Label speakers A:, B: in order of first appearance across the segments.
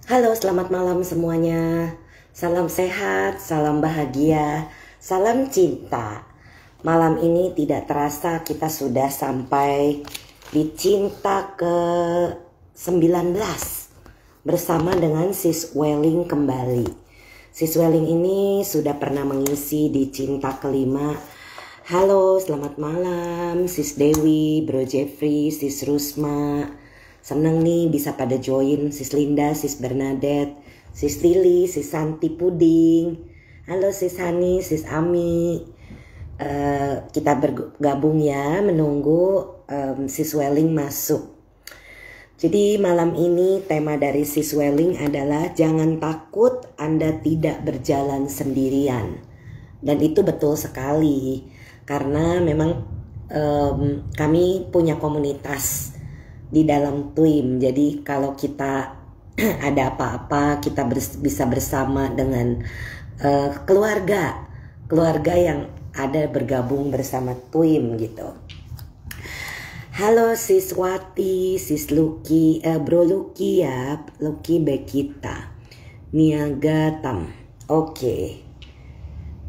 A: Halo, selamat malam semuanya. Salam sehat, salam bahagia, salam cinta. Malam ini tidak terasa kita sudah sampai di cinta ke-19 bersama dengan Sis Welling kembali. Sis Welling ini sudah pernah mengisi di cinta kelima. Halo, selamat malam Sis Dewi, Bro Jeffrey, Sis Rusma. Seneng nih bisa pada join Sis Linda, Sis Bernadette, Sis Lili, Sis Santi Puding. Halo Sis Hani, Sis Ami. Kita bergabung ya menunggu Sis Welling masuk. Jadi malam ini tema dari Sis Welling adalah jangan takut Anda tidak berjalan sendirian. Dan itu betul sekali karena memang kami punya komunitas di dalam TWIM. Jadi kalau kita ada apa-apa kita bisa bersama dengan keluarga yang ada bergabung bersama TWIM gitu. Halo Sis Wati, Sis Lucky, Bro Lucky ya, Lucky Bekita, Niaga Tam. Oke.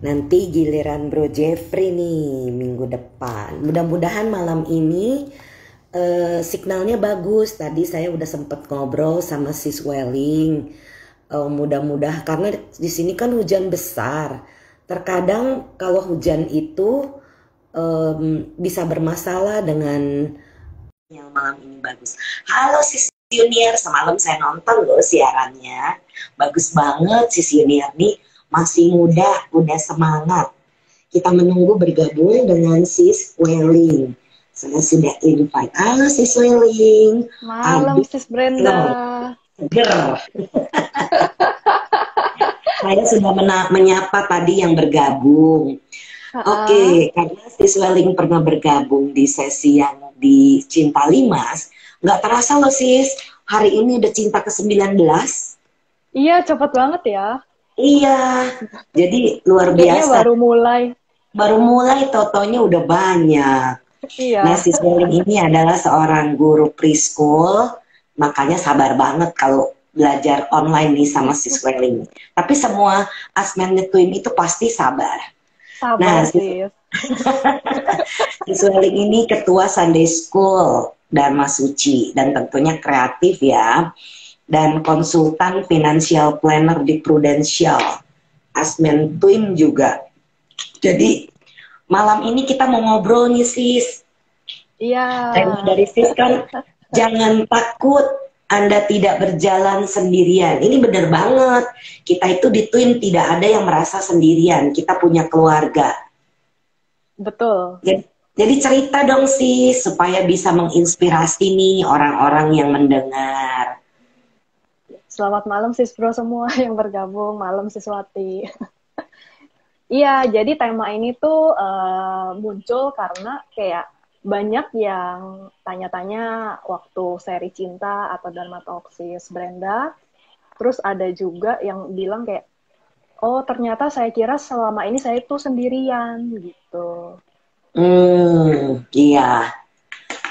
A: Nanti giliran Bro Jeffrey nih minggu depan. Mudah-mudahan malam ini signalnya bagus. Tadi saya udah sempet ngobrol sama Sis Welling. Mudah-mudahan karena di sini kan hujan besar. Terkadang kalau hujan itu bisa bermasalah dengan yang malam ini bagus. Halo Sis Junior, semalam saya nonton loh siarannya. Bagus banget Sis Junior nih, masih muda, udah semangat. Kita menunggu bergabung dengan Sis Welling. Saya sudah invite. Halo Sis Welling.
B: Malam Sis Brenda.
A: Seger. Saya sudah menyapa tadi yang bergabung. Oke, karena Sis Welling pernah bergabung di sesi yang di Cinta Limas, nggak terasa loh Sis, hari ini udah Cinta ke-19.
B: Iya, cepet banget ya.
A: Iya, jadi luar biasa. Baru mulai, totonya udah banyak.
B: Iya.
A: Nah, Sis Welling ini adalah seorang guru preschool, makanya sabar banget kalau belajar online nih sama Sis Welling. Tapi semua asmennya TWIM itu pasti sabar.
B: Sabar sih.
A: Sis Welling ini ketua Sunday School Dharma Suci dan tentunya kreatif ya, dan konsultan financial planner di Prudential, asmen TWIM juga. Jadi malam ini kita mau ngobrol nih Sis.
B: Iya.
A: Tema dari Sis kan jangan takut Anda tidak berjalan sendirian. Ini benar banget. Kita itu di TWIM tidak ada yang merasa sendirian. Kita punya keluarga.
B: Betul.
A: Jadi cerita dong Sis supaya bisa menginspirasi nih orang-orang yang mendengar.
B: Selamat malam Sis Bro semua yang bergabung. Malam Sis Wati. Iya, jadi tema ini tuh muncul karena kayak banyak yang tanya-tanya waktu seri Cinta atau Dharma Talk Sis Brenda. Terus ada juga yang bilang kayak, oh ternyata saya kira selama ini saya tuh sendirian gitu.
A: Iya.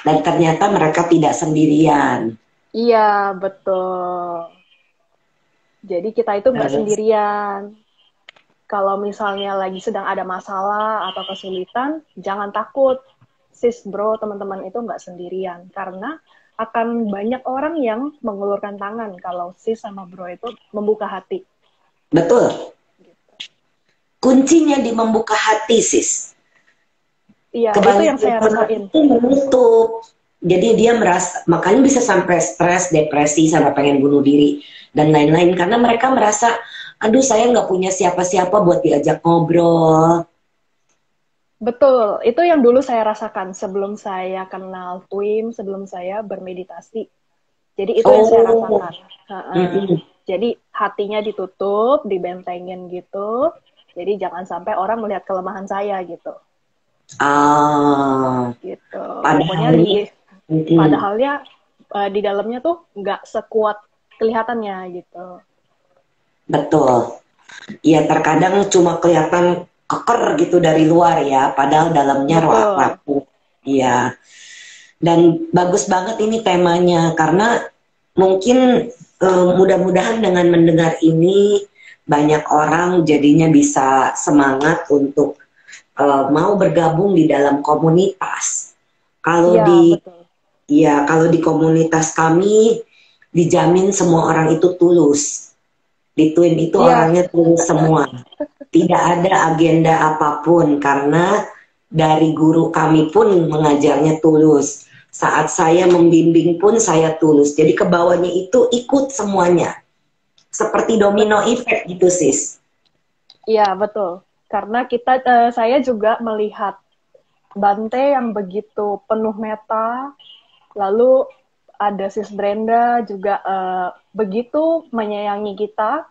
A: Dan ternyata mereka tidak sendirian.
B: Iya, betul. Jadi kita itu nggak sendirian. Kalau misalnya lagi sedang ada masalah atau kesulitan, jangan takut. Sis, bro, teman-teman itu nggak sendirian. Karena akan banyak orang yang mengulurkan tangan kalau sis sama bro itu membuka hati.
A: Betul. Kuncinya di membuka hati, Sis.
B: Iya, itu yang saya rasain.
A: Itu menutup. Jadi dia merasa, makanya bisa sampai stres, depresi, sampai pengen bunuh diri, dan lain-lain. Karena mereka merasa, aduh saya nggak punya siapa-siapa buat diajak ngobrol.
B: Betul, itu yang dulu saya rasakan sebelum saya kenal TWIM, sebelum saya bermeditasi. Jadi itu yang saya rasakan. Jadi hatinya ditutup, dibentengin gitu. Jadi jangan sampai orang melihat kelemahan saya gitu. Gitu. Padahalnya di dalamnya tuh nggak sekuat kelihatannya gitu.
A: Betul. Ya terkadang cuma kelihatan keker gitu dari luar ya, padahal dalamnya rapuh. Iya. Dan bagus banget ini temanya karena mungkin mudah-mudahan dengan mendengar ini banyak orang jadinya bisa semangat untuk mau bergabung di dalam komunitas. Kalau
B: Iya,
A: di
B: betul.
A: Ya, kalau di komunitas kami dijamin semua orang itu tulus. Di Twin itu
B: Iya,
A: orangnya tulus semua. Tidak ada agenda apapun karena dari guru kami pun mengajarnya tulus. Saat saya membimbing pun saya tulus. Jadi ke bawahnya itu ikut semuanya. Seperti domino
B: betul.
A: effect gitu, sis.
B: Iya, betul. Karena saya juga melihat Bante yang begitu penuh meta, lalu ada Sis Brenda juga begitu menyayangi kita,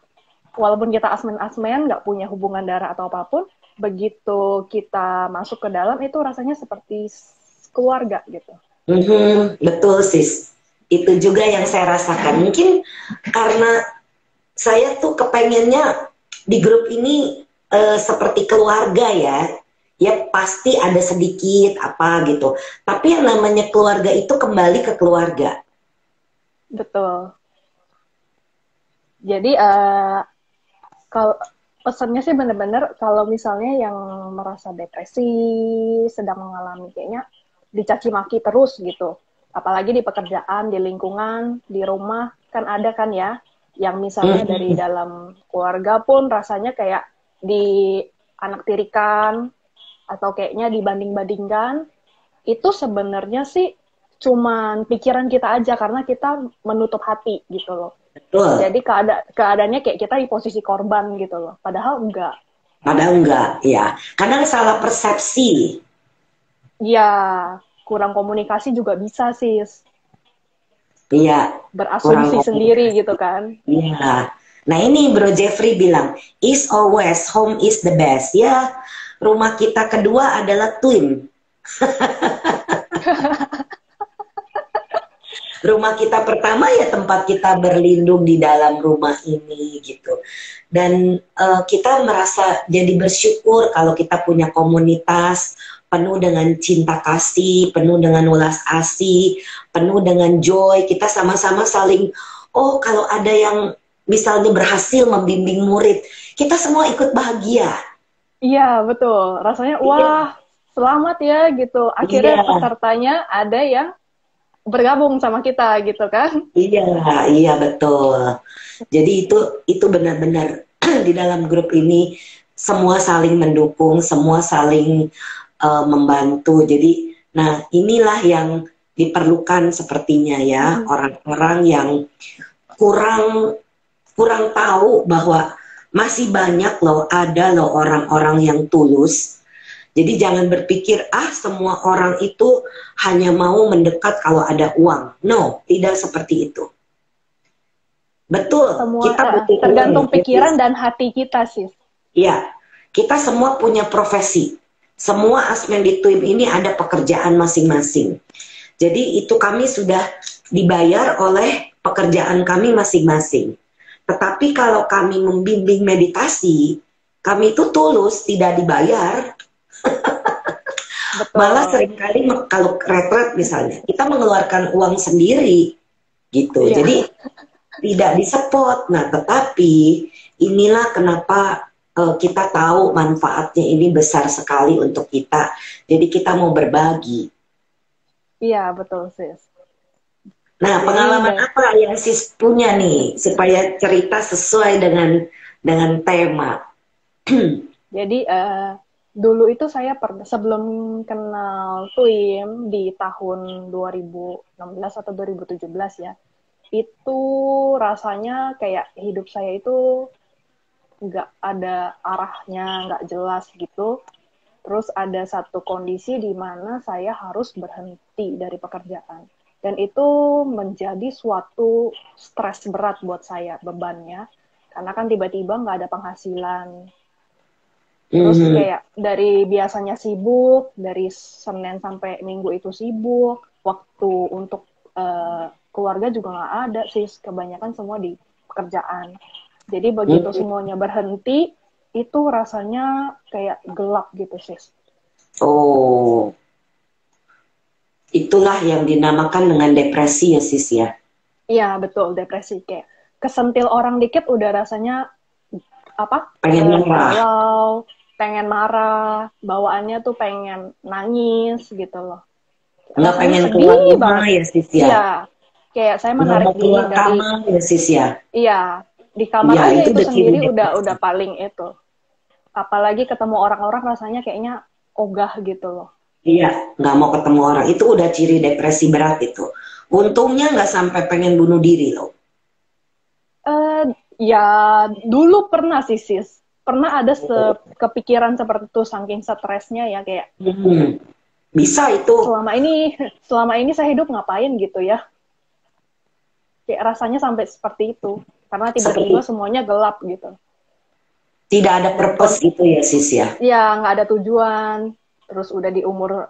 B: walaupun kita asmen-asmen, nggak punya hubungan darah atau apapun, begitu kita masuk ke dalam itu rasanya seperti keluarga gitu.
A: Betul, sis. Itu juga yang saya rasakan. Mungkin karena saya tuh kepengennya di grup ini seperti keluarga ya. Ya pasti ada sedikit apa gitu. Tapi yang namanya keluarga itu kembali ke keluarga.
B: Betul. Jadi kalau pesannya sih benar-benar kalau misalnya yang merasa depresi, sedang mengalami kayaknya dicaci maki terus gitu. Apalagi di pekerjaan, di lingkungan, di rumah, kan ada kan ya, yang misalnya dari
A: Hmm,
B: dalam keluarga pun rasanya kayak di anak tirikan, atau kayaknya dibanding-bandingkan, itu sebenarnya sih cuman pikiran kita aja karena kita menutup hati gitu loh.
A: betul.
B: Jadi keadaannya kayak kita di posisi korban gitu loh. Padahal enggak.
A: Padahal enggak, ya. Kadang salah persepsi.
B: Ya, kurang komunikasi juga bisa sih.
A: Iya, kurang
B: Berasumsi sendiri
A: komunikasi.
B: gitu kan.
A: Iya. Nah ini Bro Jeffrey bilang, East or West, home is the best. Ya, rumah kita kedua adalah Twin. Rumah kita pertama ya tempat kita berlindung di dalam rumah ini gitu. Dan kita merasa jadi bersyukur kalau kita punya komunitas penuh dengan cinta kasih, penuh dengan ulas asih, penuh dengan joy. Kita sama-sama saling, oh kalau ada yang misalnya berhasil membimbing murid, kita semua ikut bahagia.
B: Iya, betul. Rasanya,
A: Iya,
B: wah, selamat ya gitu. Akhirnya
A: iya,
B: pesertanya ada yang bergabung sama kita gitu kan.
A: iya, iya betul. Jadi itu benar-benar di dalam grup ini semua saling mendukung, semua saling membantu. Jadi, nah inilah yang diperlukan sepertinya ya orang-orang yang kurang kurang tahu bahwa masih banyak loh ada loh orang-orang yang tulus. Jadi jangan berpikir semua orang itu hanya mau mendekat kalau ada uang. No, tidak seperti itu. Betul,
B: Semua
A: kita butuh uang.
B: tergantung pikiran dan hati kita sih.
A: Iya, kita semua punya profesi. Semua asmen di TWIM ini ada pekerjaan masing-masing. Jadi itu kami sudah dibayar oleh pekerjaan kami masing-masing. Tetapi kalau kami membimbing meditasi, kami itu tulus, tidak dibayar. Malah
B: Betul.
A: seringkali kalau retret misalnya, kita mengeluarkan uang sendiri gitu.
B: Iya.
A: Jadi tidak disepot. Nah, tetapi inilah kenapa kita tahu manfaatnya ini besar sekali untuk kita. Jadi kita mau berbagi.
B: Iya, betul sis.
A: Nah,
B: Jadi
A: pengalaman apa yang sis punya nih supaya cerita sesuai dengan tema?
B: Jadi dulu itu saya sebelum kenal Tuim di tahun 2016 atau 2017 ya, itu rasanya kayak hidup saya itu nggak ada arahnya, nggak jelas gitu. Terus ada satu kondisi di mana saya harus berhenti dari pekerjaan. Dan itu menjadi suatu stres berat buat saya, bebannya. Karena kan tiba-tiba nggak ada penghasilan. Terus
A: Mhm.
B: kayak dari biasanya sibuk, dari Senin sampai Minggu itu sibuk, waktu untuk keluarga juga nggak ada sih, kebanyakan semua di pekerjaan. Jadi begitu
A: Mhm.
B: semuanya berhenti, itu rasanya kayak gelap gitu sih.
A: Oh, itulah yang dinamakan dengan depresi ya sis ya.
B: Iya betul, depresi kayak kesentil orang dikit udah rasanya apa?
A: Pengen marah.
B: Galau, pengen marah, bawaannya tuh pengen nangis gitu loh.
A: Nggak
B: Rasanya
A: pengen keluar
B: sedih
A: rumah
B: banget.
A: ya sis ya.
B: Iya, kayak saya
A: Nggak
B: menarik
A: mau
B: diri
A: keluar
B: dari,
A: kamar ya sis ya.
B: iya, di kamar
A: Iya
B: aja
A: itu
B: itu
A: udah ciri
B: sendiri
A: depresi.
B: udah paling itu. Apalagi ketemu orang-orang rasanya kayaknya ogah gitu loh.
A: Iya, nggak mau ketemu orang. Itu udah ciri depresi berat itu. Untungnya nggak sampai pengen bunuh diri loh.
B: Eh, ya dulu pernah sih sis, pernah ada kepikiran seperti itu saking stresnya ya kayak
A: Hmm, bisa itu.
B: selama ini selama ini saya hidup ngapain gitu ya, kayak rasanya sampai seperti itu karena tiba-tiba
A: Seperti
B: semuanya gelap gitu
A: tidak ada
B: dan
A: purpose gitu ya sis ya.
B: ya nggak ada tujuan, terus udah di umur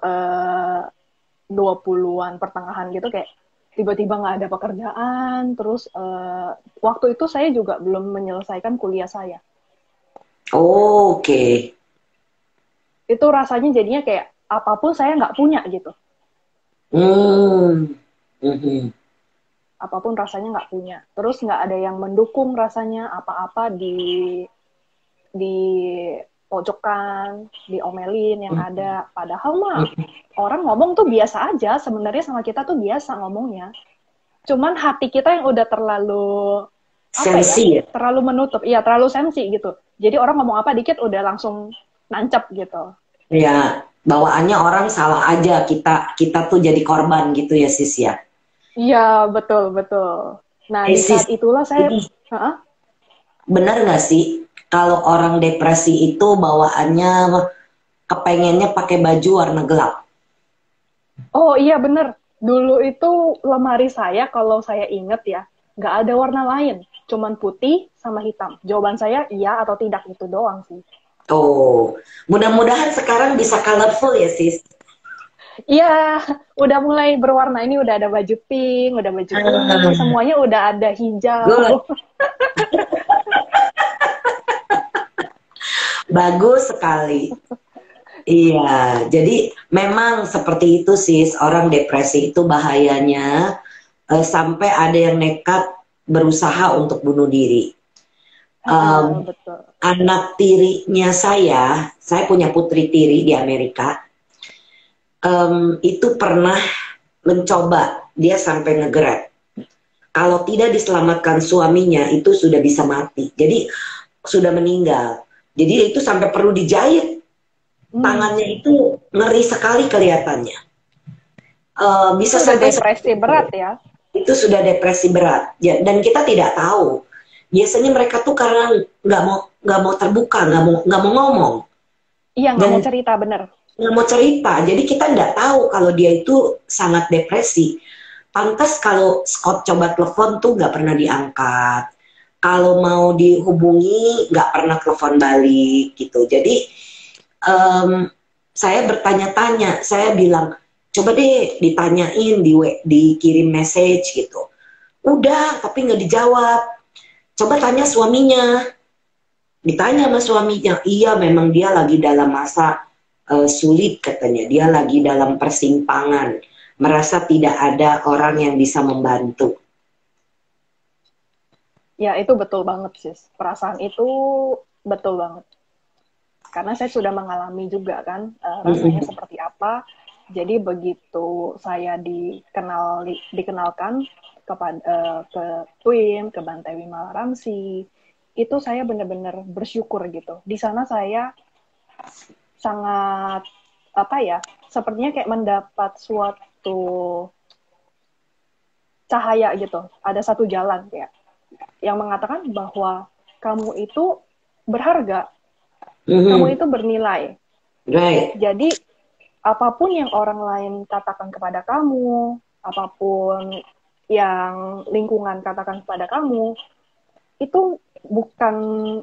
B: 20-an pertengahan gitu kayak tiba-tiba nggak ada pekerjaan, terus waktu itu saya juga belum menyelesaikan kuliah saya.
A: Oke.
B: Itu rasanya jadinya kayak apapun saya nggak punya gitu,
A: Hmm. Mhm.
B: apapun rasanya nggak punya, terus nggak ada yang mendukung rasanya apa-apa di pojokan, diomelin yang ada, padahal mah orang ngomong tuh biasa aja sebenarnya, sama kita tuh biasa ngomongnya, cuman hati kita yang udah terlalu apa ya,
A: Sensi ya.
B: terlalu menutup, iya terlalu sensi gitu, jadi orang ngomong apa dikit udah langsung nancep gitu.
A: Ya, bawaannya orang salah aja, kita kita tuh jadi korban gitu ya sis ya.
B: Iya, betul, betul. Nah, di
A: Sis,
B: saat itulah saya,
A: ini
B: Hah?
A: benar nggak sih kalau orang depresi itu bawaannya kepengennya pakai baju warna gelap?
B: Oh iya bener. Dulu itu lemari saya, kalau saya inget ya, nggak ada warna lain. Cuman putih sama hitam. Jawaban saya iya atau tidak, itu doang sih.
A: Oh, mudah-mudahan sekarang bisa colorful ya sis.
B: Iya, udah mulai berwarna. Ini udah ada baju pink, udah baju ungu,
A: Hmm,
B: semuanya udah ada
A: good,
B: hijau.
A: bagus sekali. Iya, jadi memang seperti itu sis, orang depresi itu bahayanya sampai ada yang nekat berusaha untuk bunuh diri. Em,
B: Betul.
A: Anak tirinya saya punya putri tiri di Amerika, itu pernah mencoba, dia sampai ngegrab. Kalau tidak diselamatkan suaminya, itu sudah bisa mati. Jadi sudah meninggal. Jadi itu sampai perlu dijahit. Tangannya itu ngeri sekali kelihatannya.
B: Itu
A: Bisa
B: udah
A: sampai
B: depresi berat ya.
A: itu sudah depresi berat. Ya, dan kita tidak tahu. Biasanya mereka tuh karena nggak mau terbuka, nggak mau ngomong
B: Iya, nggak mau
A: dan
B: cerita, bener.
A: nggak mau cerita. Jadi kita nggak tahu kalau dia itu sangat depresi. Pantas kalau Scott coba telepon tuh nggak pernah diangkat. Kalau mau dihubungi nggak pernah telepon balik gitu. Jadi em, saya bertanya-tanya, saya bilang coba deh ditanyain dikirim message gitu. Udah, tapi nggak dijawab. Coba tanya suaminya. Ditanya sama suaminya, iya memang dia lagi dalam masa sulit katanya. Dia lagi dalam persimpangan, merasa tidak ada orang yang bisa membantu.
B: Ya, itu betul banget, sis. Perasaan itu betul banget. Karena saya sudah mengalami juga kan, rasanya
A: Mm-mm.
B: seperti apa. Jadi begitu saya dikenalkan kepada ke Twim, ke Bantai Wimala Ramsi, itu saya benar-benar bersyukur gitu. Di sana saya sangat apa ya, sepertinya kayak mendapat suatu cahaya gitu. Ada satu jalan kayak yang mengatakan bahwa kamu itu berharga, kamu
A: Mhm.
B: itu bernilai.
A: Right.
B: Jadi apapun yang orang lain katakan kepada kamu, apapun yang lingkungan katakan kepada kamu, itu bukan,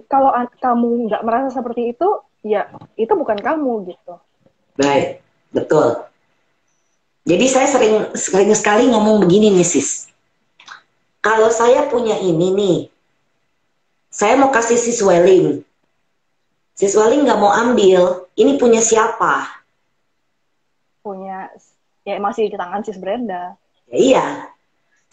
B: kalau kamu nggak merasa seperti itu, ya itu bukan kamu gitu.
A: Right. Betul. Jadi saya sering sering sekali ngomong begini nih sis. Kalau saya punya ini nih, saya mau kasih si Swelling. Si Swelling nggak mau ambil. Ini punya siapa?
B: Punya, ya masih di tangan sis Brenda.
A: Ya, iya.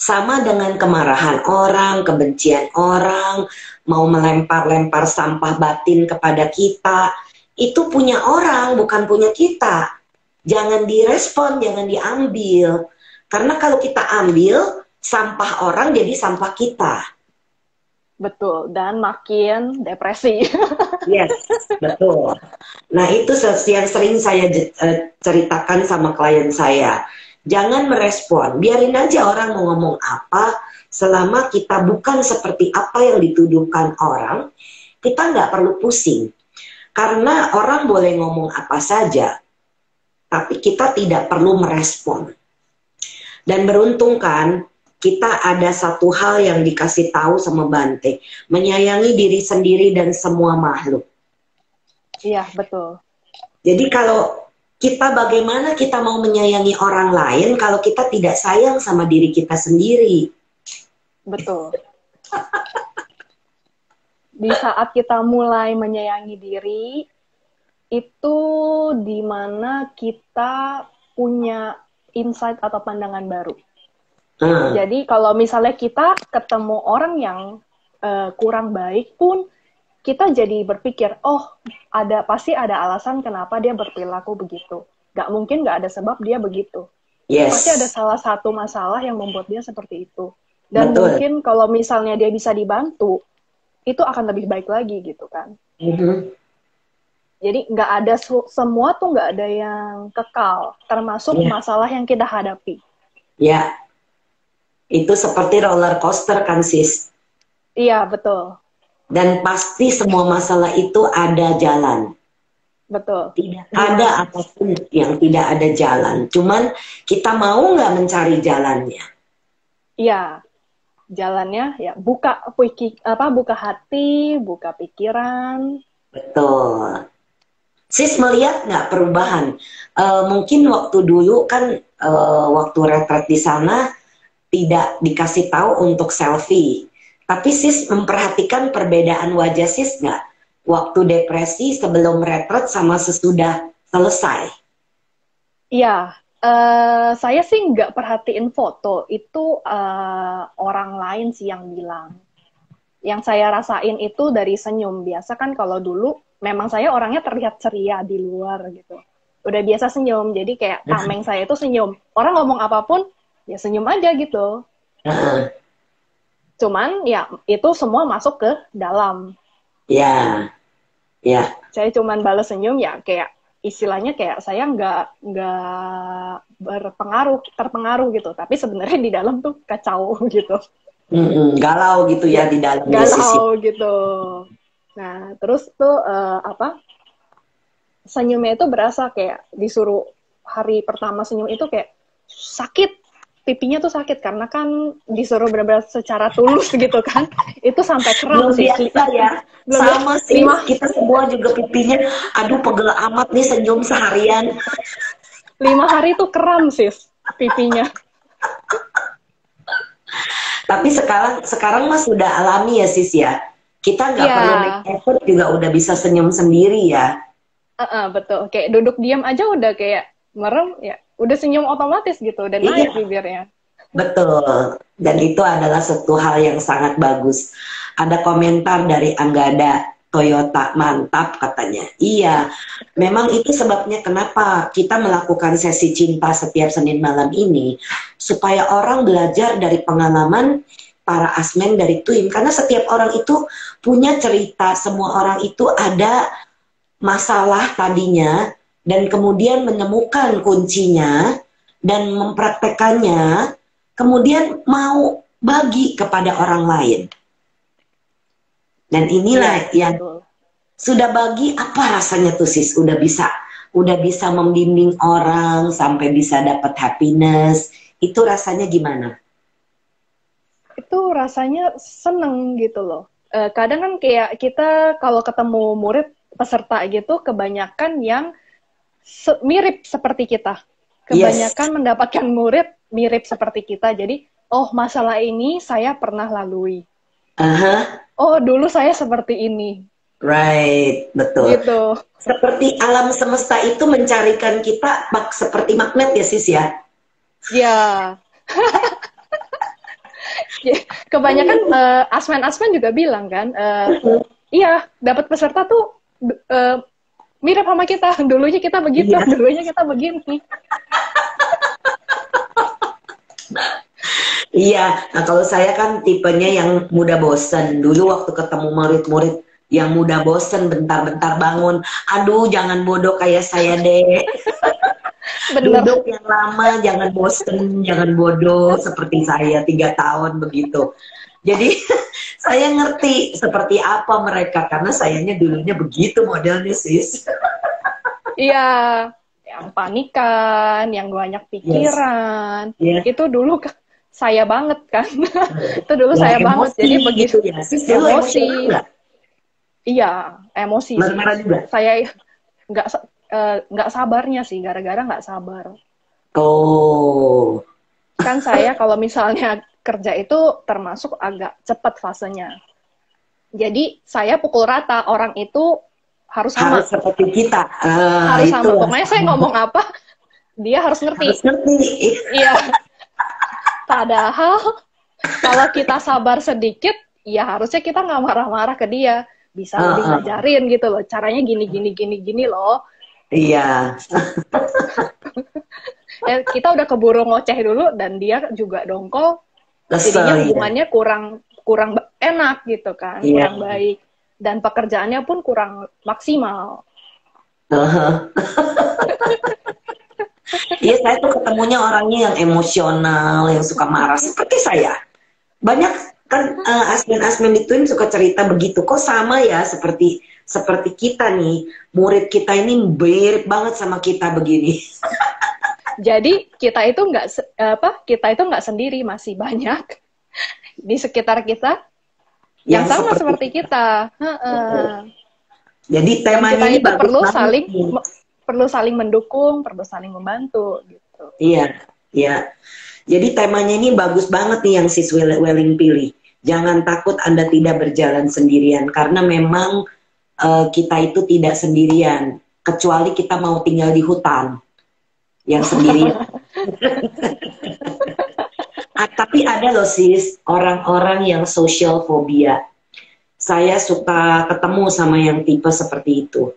A: Sama dengan kemarahan orang, kebencian orang, mau melempar-lempar sampah batin kepada kita, itu punya orang, bukan punya kita. Jangan direspon, jangan diambil. Karena kalau kita ambil, sampah orang jadi sampah kita.
B: Betul, dan makin depresi.
A: Yes, betul. Nah, itu yang sering saya ceritakan sama klien saya. Jangan merespon, biarin aja orang mau ngomong apa, selama kita bukan seperti apa yang dituduhkan orang, kita nggak perlu pusing. Karena orang boleh ngomong apa saja, tapi kita tidak perlu merespon. Dan beruntung kan, kita ada satu hal yang dikasih tahu sama Bante, menyayangi diri sendiri dan semua makhluk.
B: Iya, betul.
A: Jadi kalau kita bagaimana kita mau menyayangi orang lain kalau kita tidak sayang sama diri kita sendiri?
B: Betul. Di saat kita mulai menyayangi diri, itu dimana kita punya insight atau pandangan baru. Jadi kalau misalnya kita ketemu orang yang kurang baik pun, kita jadi berpikir, oh pasti ada alasan kenapa dia berperilaku begitu. Gak mungkin gak ada sebab dia begitu.
A: Yes.
B: Pasti ada salah satu masalah yang membuat dia seperti itu. Dan
A: Betul.
B: mungkin kalau misalnya dia bisa dibantu, itu akan lebih baik lagi gitu kan. Jadi nggak ada semua tuh nggak ada yang kekal, termasuk masalah yang kita hadapi.
A: Ya, itu seperti roller coaster kan sis?
B: Iya, betul.
A: Dan pasti semua masalah itu ada jalan.
B: Betul.
A: Tidak ada apapun yang tidak ada jalan. Cuman kita mau nggak mencari jalannya?
B: Iya, jalannya ya buka hati, buka pikiran.
A: Betul. Sis melihat nggak perubahan? Mungkin waktu dulu kan waktu retret di sana tidak dikasih tahu untuk selfie. Tapi sis memperhatikan perbedaan wajah sis nggak? Waktu depresi sebelum retret sama sesudah selesai?
B: Iya, saya sih nggak perhatiin foto. Itu orang lain sih yang bilang. Yang saya rasain itu dari senyum. Biasa kan kalau dulu, memang saya orangnya terlihat ceria di luar gitu. Udah biasa senyum, jadi kayak tameng saya itu senyum. Orang ngomong apapun, ya senyum aja gitu. Cuman ya itu semua masuk ke dalam.
A: Ya, ya.
B: Saya cuman balas senyum ya kayak istilahnya kayak saya nggak terpengaruh gitu. Tapi sebenarnya di dalam tuh kacau gitu.
A: Galau gitu ya di dalam.
B: Galau gitu. Nah terus tuh senyumnya itu berasa kayak disuruh hari pertama senyum itu kayak sakit. Pipinya tuh sakit karena kan disuruh benar-benar secara tulus gitu kan. Itu sampai kram sih.
A: Biasa ya. Sama sih, kita semua juga pipinya, aduh pegel amat nih senyum seharian.
B: 5 hari tuh kram sis pipinya.
A: Tapi sekarang mas sudah alami ya sis ya. Kita nggak perlu make effort juga udah bisa senyum sendiri ya.
B: Betul. Kayak duduk diam aja udah kayak merem ya. Udah senyum otomatis gitu dan naik bibirnya.
A: Betul. Dan itu adalah satu hal yang sangat bagus. Ada komentar dari Anggada Toyota, mantap katanya. Iya, memang itu sebabnya kenapa kita melakukan sesi cinta setiap Senin malam ini, supaya orang belajar dari pengalaman para asmen dari Twin. Karena setiap orang itu punya cerita, semua orang itu ada masalah tadinya, dan kemudian menemukan kuncinya, dan mempraktekannya, kemudian mau bagi kepada orang lain. Dan inilah yang sudah bagi, apa rasanya tuh sis? Udah bisa membimbing orang sampai bisa dapat happiness. Itu rasanya gimana?
B: Itu rasanya seneng gitu loh. Kadang kan kayak kita kalau ketemu murid peserta gitu, kebanyakan yang mirip seperti kita. Kebanyakan mendapatkan murid mirip seperti kita. Jadi, oh masalah ini saya pernah lalui. Oh dulu saya seperti ini.
A: Right, betul.
B: Gitu.
A: Seperti alam semesta itu mencarikan kita seperti magnet ya sis ya?
B: Ya. Kebanyakan asmen-asmen juga bilang kan, iya dapat peserta tuh mirip sama kita. Dulunya kita begitu,
A: Iya.
B: dulunya kita begini.
A: Iya, nah kalau saya kan tipenya yang mudah bosen. Dulu waktu ketemu murid-murid yang mudah bosen, bentar-bentar bangun. Aduh, jangan bodoh kayak saya deh.
B: Bener.
A: Duduk yang lama, jangan bosen, jangan bodoh seperti saya 3 tahun begitu. Jadi saya ngerti seperti apa mereka karena sayanya dulunya begitu modelnya sis.
B: Iya, yang panikan, yang banyak pikiran.
A: Yes.
B: Itu dulu saya banget kan. Itu dulu
A: Ya,
B: saya banget. Jadi begitu
A: gitu ya. Sis, dulu
B: emosi.
A: nggak?
B: Iya, emosi sih.
A: Marah-marah juga?
B: Saya nggak sabarnya sih, gara-gara nggak sabar.
A: Oh.
B: Kan saya kalau misalnya kerja itu termasuk agak cepat fasenya. Jadi saya pukul rata, orang itu harus sama.
A: Harus seperti kita.
B: Harus sama.
A: Itulah.
B: Pokoknya saya ngomong apa, dia harus ngerti.
A: Harus ngerti.
B: Iya. Padahal kalau kita sabar sedikit, ya harusnya kita nggak marah-marah ke dia. Bisa lebih ngajarin gitu loh. Caranya gini loh.
A: Iya.
B: Ya, kita udah keburu ngoceh dulu dan dia juga dongkol. Jadinya hubungannya kurang enak gitu kan, kurang baik. Dan pekerjaannya pun kurang maksimal.
A: Iya, saya tuh ketemunya orangnya yang emosional, yang suka marah seperti saya. Banyak kan asmen-asmen di Twin suka cerita begitu. Kok sama ya seperti kita nih, murid kita ini mirip banget sama kita begini.
B: Jadi kita itu nggak sendiri, masih banyak di sekitar kita yang sama seperti kita.
A: Jadi temanya ini
B: kita
A: bagus
B: perlu saling mendukung, perlu saling membantu gitu.
A: Iya, iya. Jadi temanya ini bagus banget nih yang Sis Welling pilih. Jangan takut Anda tidak berjalan sendirian karena memang kita itu tidak sendirian kecuali kita mau tinggal di hutan yang sendirian. Tapi ada loh sis, orang-orang yang social phobia. Saya suka ketemu sama yang tipe seperti itu.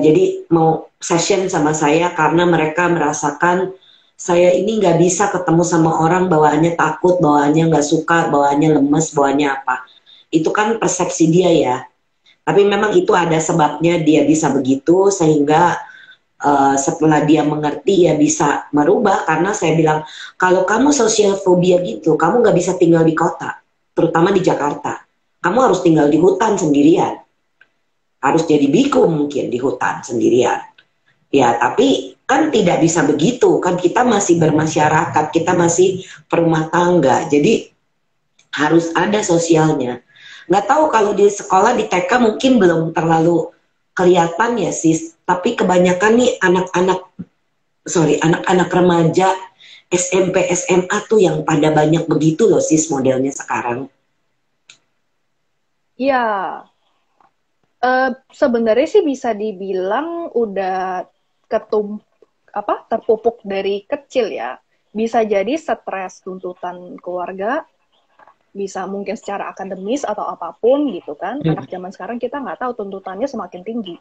A: Jadi mau session sama saya karena mereka merasakan saya ini nggak bisa ketemu sama orang bawaannya takut, bawaannya nggak suka, bawaannya lemes, bawaannya apa. Itu kan persepsi dia ya. Tapi memang itu ada sebabnya dia bisa begitu sehingga setelah dia mengerti ya bisa merubah karena saya bilang kalau kamu social phobia gitu kamu nggak bisa tinggal di kota terutama di Jakarta, kamu harus tinggal di hutan sendirian, harus jadi biku mungkin di hutan sendirian ya. Tapi kan tidak bisa begitu kan, kita masih bermasyarakat, kita masih berumah tangga, jadi harus ada sosialnya. Nggak tahu kalau di sekolah di TK mungkin belum terlalu kelihatan ya sis, tapi kebanyakan nih anak-anak remaja SMP SMA tuh yang pada banyak begitu loh sis modelnya sekarang.
B: Iya, sebenarnya sih bisa dibilang udah terpupuk dari kecil ya. Bisa jadi stres tuntutan keluarga, bisa mungkin secara akademis atau apapun gitu kan. Anak zaman sekarang kita nggak tahu, tuntutannya semakin tinggi.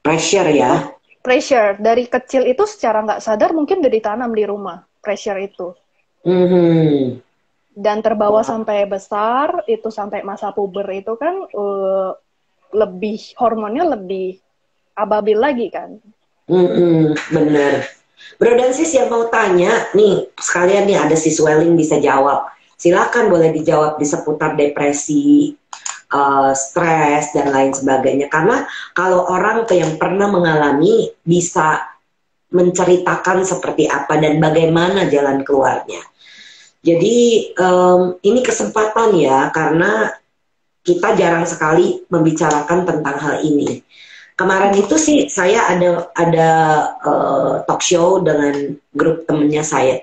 A: Pressure ya?
B: Pressure. Dari kecil itu secara nggak sadar mungkin udah ditanam di rumah, pressure itu. Dan terbawa sampai besar, itu sampai masa puber itu kan hormonnya lebih ababil lagi kan.
A: Bener. Bro dan sis yang mau tanya, nih sekalian nih ada sis Welling bisa jawab. Silakan boleh dijawab di seputar depresi, stres dan lain sebagainya. Karena kalau orang yang pernah mengalami bisa menceritakan seperti apa dan bagaimana jalan keluarnya. Jadi ini kesempatan ya karena kita jarang sekali membicarakan tentang hal ini. Kemarin itu sih saya ada talk show dengan grup teman saya.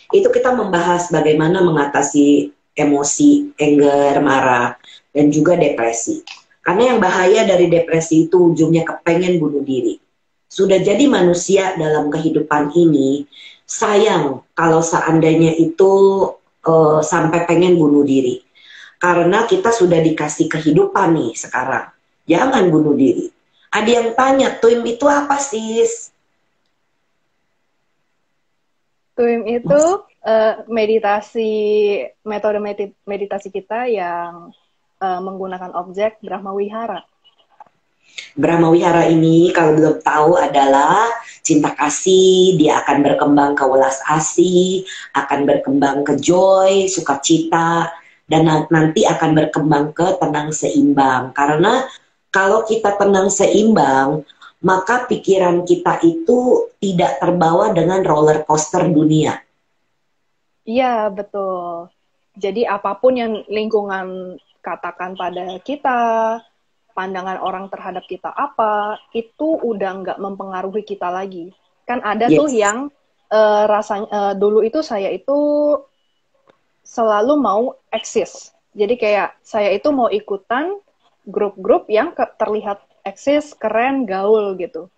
A: Itu kita membahas bagaimana mengatasi emosi, anger, marah, dan juga depresi. Karena yang bahaya dari depresi itu ujungnya kepengen bunuh diri. Sudah jadi manusia dalam kehidupan ini, sayang kalau seandainya itu sampai pengen bunuh diri. Karena kita sudah dikasih kehidupan nih sekarang. Jangan bunuh diri. Ada yang tanya, TWIM itu apa sis?
B: TWIM itu meditasi, metode meditasi kita yang menggunakan objek Brahma Wihara.
A: Brahma Wihara ini kalau belum tahu adalah cinta kasih, dia akan berkembang ke welas asih, akan berkembang ke joy, sukacita, dan nanti akan berkembang ke tenang seimbang. Karena kalau kita tenang seimbang, maka pikiran kita itu tidak terbawa dengan roller coaster dunia.
B: Iya, betul. Jadi apapun yang lingkungan katakan pada kita, pandangan orang terhadap kita apa, itu udah nggak mempengaruhi kita lagi. Kan ada tuh yang rasanya dulu itu saya itu selalu mau eksis. Jadi kayak saya itu mau ikutan grup-grup yang terlihat eksis, keren, gaul gitu.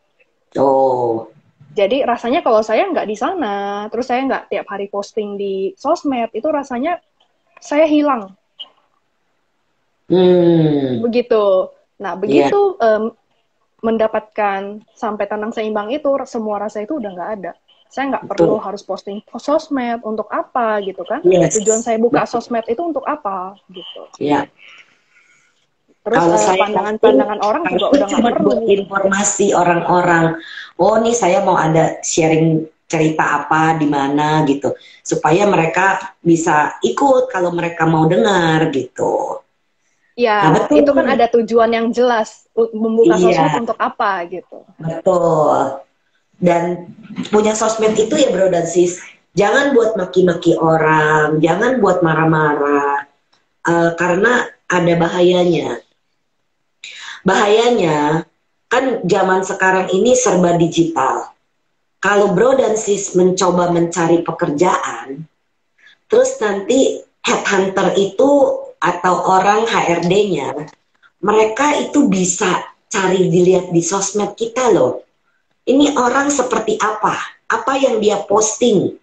A: Oh.
B: Jadi rasanya kalau saya nggak di sana, terus saya nggak tiap hari posting di sosmed, itu rasanya saya hilang. Begitu. Nah, begitu mendapatkan sampai tenang seimbang itu, semua rasa itu udah nggak ada. Saya nggak perlu harus posting sosmed untuk apa gitu kan. Tujuan saya buka sosmed itu untuk apa gitu.
A: Yeah.
B: Terus pandangan-pandangan orang juga udah nggak perlu.
A: Buat informasi orang-orang, oh nih saya mau ada sharing cerita apa di mana gitu, supaya mereka bisa ikut kalau mereka mau dengar gitu.
B: Ya, nah, itu kan ada tujuan yang jelas membuka sosmed untuk apa gitu.
A: Betul. Dan punya sosmed itu ya bro dan sis, jangan buat maki-maki orang, jangan buat marah-marah, karena ada bahayanya. Bahayanya kan zaman sekarang ini serba digital. Kalau bro dan sis mencoba mencari pekerjaan, terus nanti headhunter itu atau orang HRD-nya, mereka itu bisa cari dilihat di sosmed kita loh. Ini orang seperti apa? Apa yang dia posting?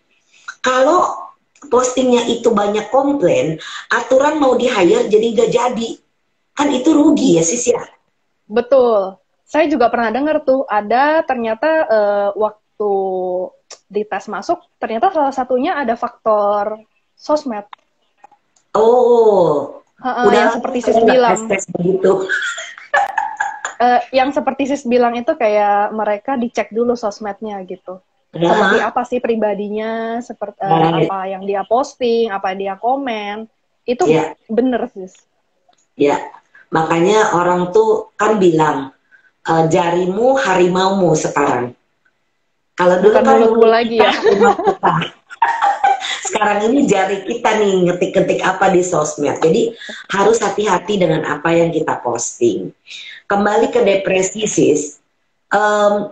A: Kalau postingnya itu banyak komplain, aturan mau di-hire jadi gak jadi. Kan itu rugi ya sis ya?
B: Betul. Saya juga pernah dengar tuh, ada ternyata waktu di tes masuk, ternyata salah satunya ada faktor sosmed.
A: Oh,
B: yang seperti sis bilang.
A: Tes begitu.
B: Yang seperti sis bilang itu kayak mereka dicek dulu sosmednya gitu. Seperti apa sih pribadinya, seperti apa yang dia posting, apa yang dia komen. Itu bener sis.
A: Ya, makanya orang tuh kan bilang, jarimu harimaumu sekarang. Kalau dulu kan
B: mulutmu lagi ya.
A: Sekarang ini jari kita nih ngetik-ngetik apa di sosmed. Jadi harus hati-hati dengan apa yang kita posting. Kembali ke depresi sis,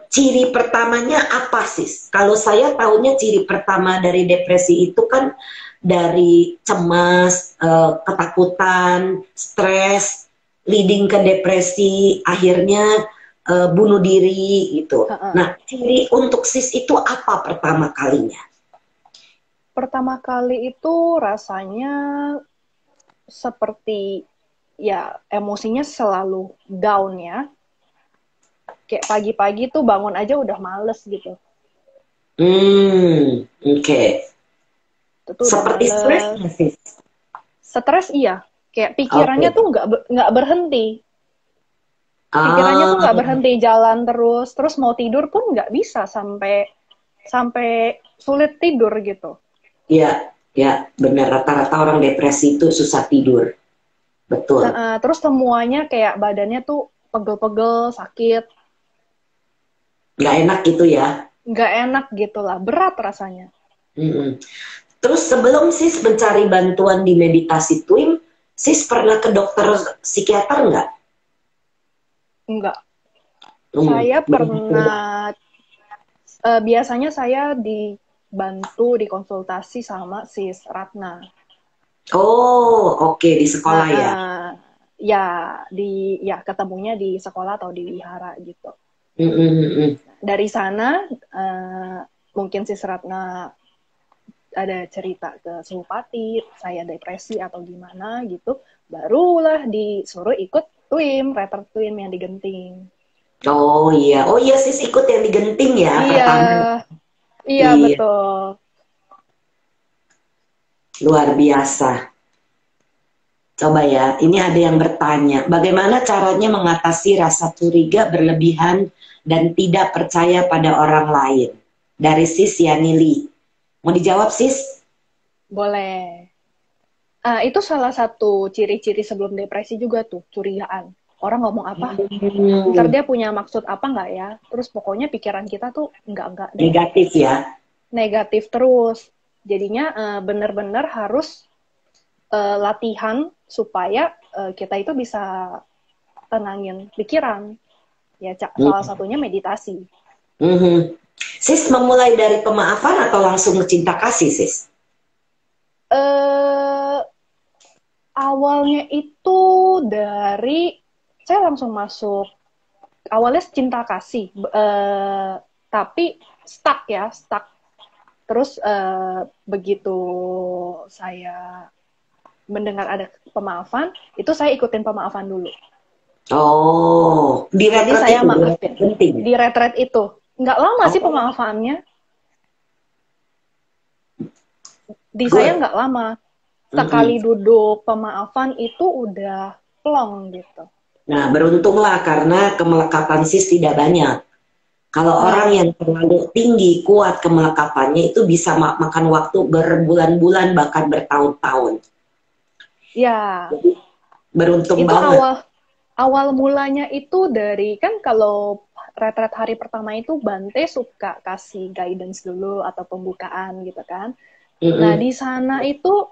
A: ciri pertamanya apa sis? Kalau saya tahunya ciri pertama dari depresi itu kan dari cemas, ketakutan, stres, leading ke depresi, akhirnya bunuh diri gitu. Nah, ciri untuk sis itu apa pertama kalinya?
B: Pertama kali itu rasanya seperti ya emosinya selalu down ya. Kayak pagi-pagi tuh bangun aja udah males gitu.
A: Oke. Seperti stres sih?
B: Stres iya. Kayak pikirannya tuh nggak berhenti. Pikirannya tuh nggak berhenti jalan terus mau tidur pun nggak bisa sampai sulit tidur gitu.
A: Iya, ya benar, rata-rata orang depresi itu susah tidur. Betul.
B: Terus semuanya kayak badannya tuh pegel-pegel, sakit.
A: Nggak enak gitu ya?
B: Nggak enak gitu lah, berat rasanya.
A: Terus sebelum sis mencari bantuan di meditasi TWIM, sis pernah ke dokter psikiater nggak?
B: Enggak. Saya pernah, biasanya saya dibantu dikonsultasi sama sis Ratna.
A: Oh, oke, di sekolah ya?
B: Ya ketemunya di sekolah atau di wihara gitu. Dari sana mungkin sis Ratna ada cerita ke Suhupati, saya depresi atau gimana gitu, barulah disuruh ikut TWIM, retret TWIM yang di Genting.
A: Oh iya sis ikut yang di Genting ya
B: Iya,
A: pertama.
B: iya
A: Iya,
B: betul.
A: luar biasa. Coba ya, ini ada yang bertanya, bagaimana caranya mengatasi rasa curiga berlebihan dan tidak percaya pada orang lain? Dari Sis Yanili. Mau dijawab Sis?
B: Boleh. Itu salah satu ciri-ciri sebelum depresi juga tuh, curigaan. Orang ngomong apa, ntar
A: Hmm,
B: dia punya maksud apa nggak ya? Terus pokoknya pikiran kita tuh nggak deh,
A: negatif ya.
B: negatif terus. Jadinya bener-bener harus latihan supaya kita itu bisa tenangin pikiran. Ya, salah
A: Hmm.
B: satunya meditasi.
A: Mhm. Sis memulai dari pemaafan atau langsung cinta kasih Sis?
B: Eh Awalnya itu dari saya langsung masuk, awalnya cinta kasih, tapi stuck. Terus begitu saya mendengar ada pemaafan, itu saya ikutin pemaafan dulu.
A: Oh, di
B: Jadi
A: retret
B: saya
A: itu di retret
B: maafin
A: penting.
B: di retret itu. Nggak lama sih
A: Oh,
B: pemaafannya. Di saya
A: good.
B: nggak lama. Sekali
A: Mm-mm.
B: duduk pemaafan itu udah plong gitu.
A: Nah, beruntunglah karena kemelekapan sis tidak banyak. Kalau orang
B: Nah,
A: yang terlalu tinggi, kuat kemelekapannya itu bisa makan waktu berbulan-bulan bahkan bertahun-tahun.
B: ya
A: Jadi beruntung
B: itu
A: banget.
B: awal mulanya itu dari, kan kalau retret hari pertama itu Bante suka kasih guidance dulu atau pembukaan gitu kan. Nah,
A: Mm-mm.
B: di sana itu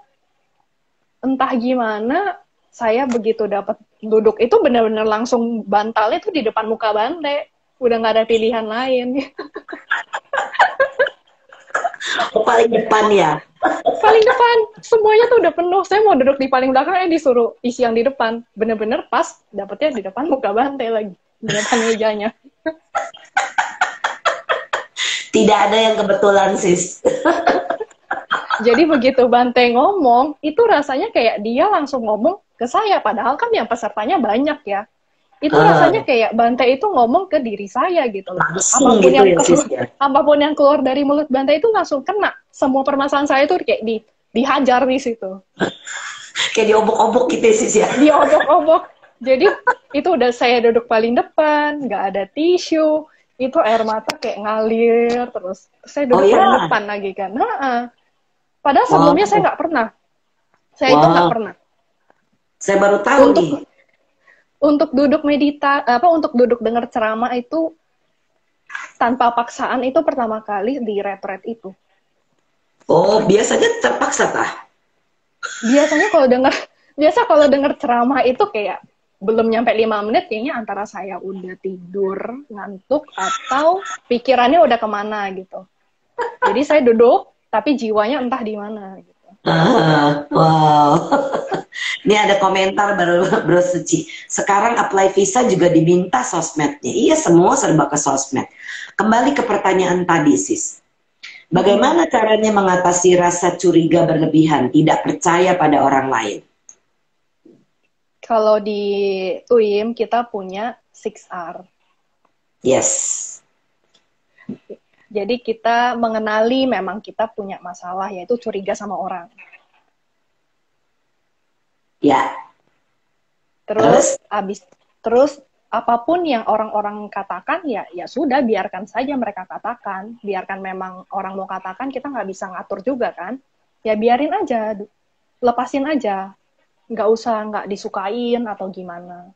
B: entah gimana saya begitu dapat duduk itu benar-benar langsung bantalnya tuh di depan muka Bante. Udah nggak ada pilihan lain.
A: Oh, paling depan ya.
B: Paling depan, semuanya tuh udah penuh. Saya mau duduk di paling belakang, disuruh isi yang di depan. Bener-bener pas, dapetnya di depan muka Bante lagi. Di depan mejanya.
A: Tidak ada yang kebetulan sis.
B: Jadi begitu Bante ngomong, itu rasanya kayak dia langsung ngomong ke saya. Padahal kan yang pesertanya banyak ya. Itu rasanya
A: Ah,
B: kayak Bante itu ngomong ke diri saya gitu loh.
A: langsung gitu ya sis ya.
B: Apapun yang keluar dari mulut Bante itu langsung kena. Semua permasalahan saya itu kayak dihajar di situ.
A: Kayak diobok-obok gitu ya sis ya.
B: Diobok-obok. Jadi itu udah saya duduk paling depan, nggak ada tisu, itu air mata kayak ngalir terus. Saya
A: Oh
B: duduk paling
A: ya.
B: depan lagi kan. Padahal sebelumnya saya
A: Wow.
B: nggak pernah. Saya itu nggak
A: Wow.
B: pernah.
A: Saya baru tahu nih.
B: Untuk duduk untuk duduk dengar ceramah itu tanpa paksaan itu pertama kali di retret itu.
A: Oh, biasanya terpaksa kah?
B: Biasanya kalau dengar kalau dengar ceramah itu kayak belum nyampe 5 menit kayaknya antara saya udah tidur, ngantuk, atau pikirannya udah kemana gitu. Jadi saya duduk, tapi jiwanya entah di mana gitu.
A: Wow. Ini ada komentar baru Bro Suci. Sekarang apply visa juga diminta sosmednya. Iya, semua serba ke sosmed. Kembali ke pertanyaan tadi, Sis. Bagaimana caranya mengatasi rasa curiga berlebihan, tidak percaya pada orang lain?
B: Kalau di UIM kita punya 6R.
A: Yes.
B: Jadi kita mengenali memang kita punya masalah, yaitu curiga sama orang.
A: Ya.
B: Terus
A: Terus?
B: terus apapun yang orang-orang katakan ya sudah, biarkan saja mereka katakan. Biarkan, memang orang mau katakan, kita nggak bisa ngatur juga kan. Ya biarin aja, lepasin aja. Nggak disukain atau gimana.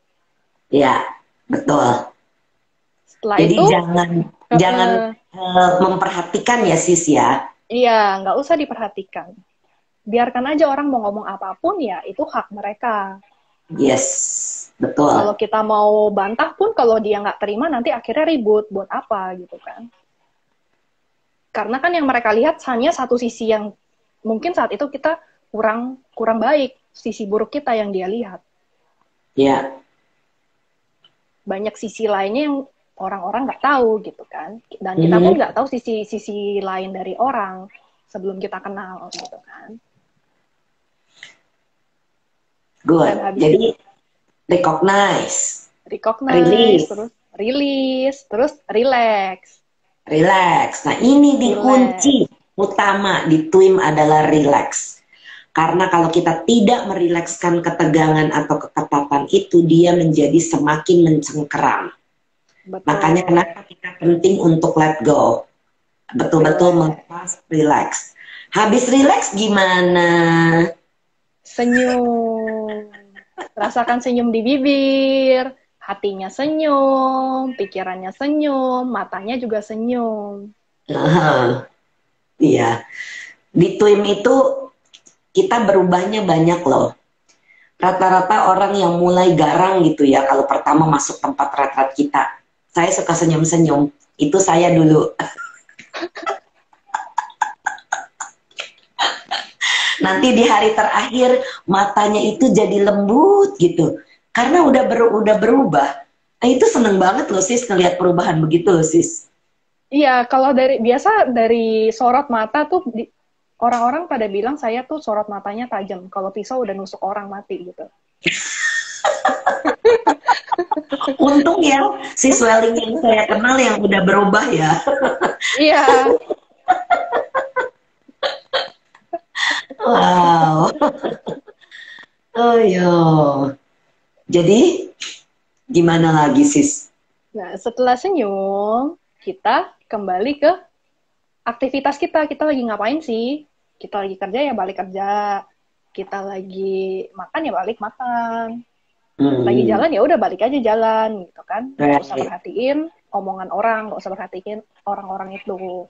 A: Ya, betul.
B: Setelah
A: Jadi
B: itu,
A: jangan memperhatikan ya, Sis ya.
B: iya, nggak usah diperhatikan. Biarkan aja orang mau ngomong apapun, ya itu hak mereka.
A: Yes,
B: Kalau
A: betul.
B: kita mau bantah pun, kalau dia nggak terima, nanti akhirnya ribut. Buat apa gitu kan. Karena kan yang mereka lihat hanya satu sisi yang mungkin saat itu kita kurang baik. Sisi buruk kita yang dia lihat.
A: Ya.
B: Banyak sisi lainnya yang orang-orang nggak tahu gitu kan. Dan kita pun
A: Mhm.
B: nggak tahu sisi lain dari orang. sebelum kita kenal gitu kan.
A: Good.
B: Dan habis
A: Jadi recognize,
B: terus release, terus relax.
A: relax. Nah ini di
B: Relax.
A: kunci utama di TWIM adalah relax. Karena kalau kita tidak merilekskan ketegangan atau keketatan itu, dia menjadi semakin mencengkeram.
B: Betul.
A: Makanya kenapa kita penting untuk let go. Betul-betul melepas, relax. Habis relax gimana?
B: Senyum. Rasakan senyum di bibir. Hatinya senyum, pikirannya senyum, matanya juga senyum.
A: Iya. Di TWIM itu kita berubahnya banyak loh. Rata-rata orang yang mulai garang gitu ya, kalau pertama masuk tempat retret kita, saya suka senyum-senyum. Itu saya dulu. Nanti di hari terakhir matanya itu jadi lembut gitu. Karena udah berubah. Nah, itu seneng banget loh sis ngelihat perubahan begitu loh sis.
B: Iya, kalau dari sorot mata tuh orang-orang pada bilang saya tuh sorot matanya tajam. Kalau pisau udah nusuk orang mati gitu.
A: Untung ya si swelling yang saya kenal yang udah berubah ya.
B: Iya.
A: Wow. Oh yo. Jadi gimana lagi sis?
B: Nah, setelah senyum, kita kembali ke aktivitas kita. Kita lagi ngapain sih? Kita lagi kerja ya balik kerja. Kita lagi makan ya balik makan. Lagi jalan ya udah balik aja jalan gitu kan. Nggak usah perhatiin omongan orang, nggak usah perhatiin orang-orang itu.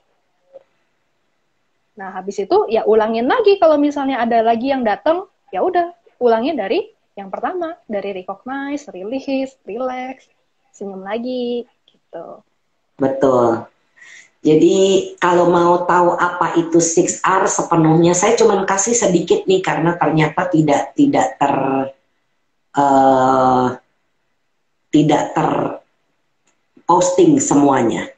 B: Nah, habis itu ya ulangin lagi kalau misalnya ada lagi yang datang, ya udah ulangin dari yang pertama, dari recognize, release, relax, senyum lagi gitu.
A: Betul. Jadi kalau mau tahu apa itu 6R sepenuhnya, saya cuma kasih sedikit nih karena ternyata tidak terposting semuanya.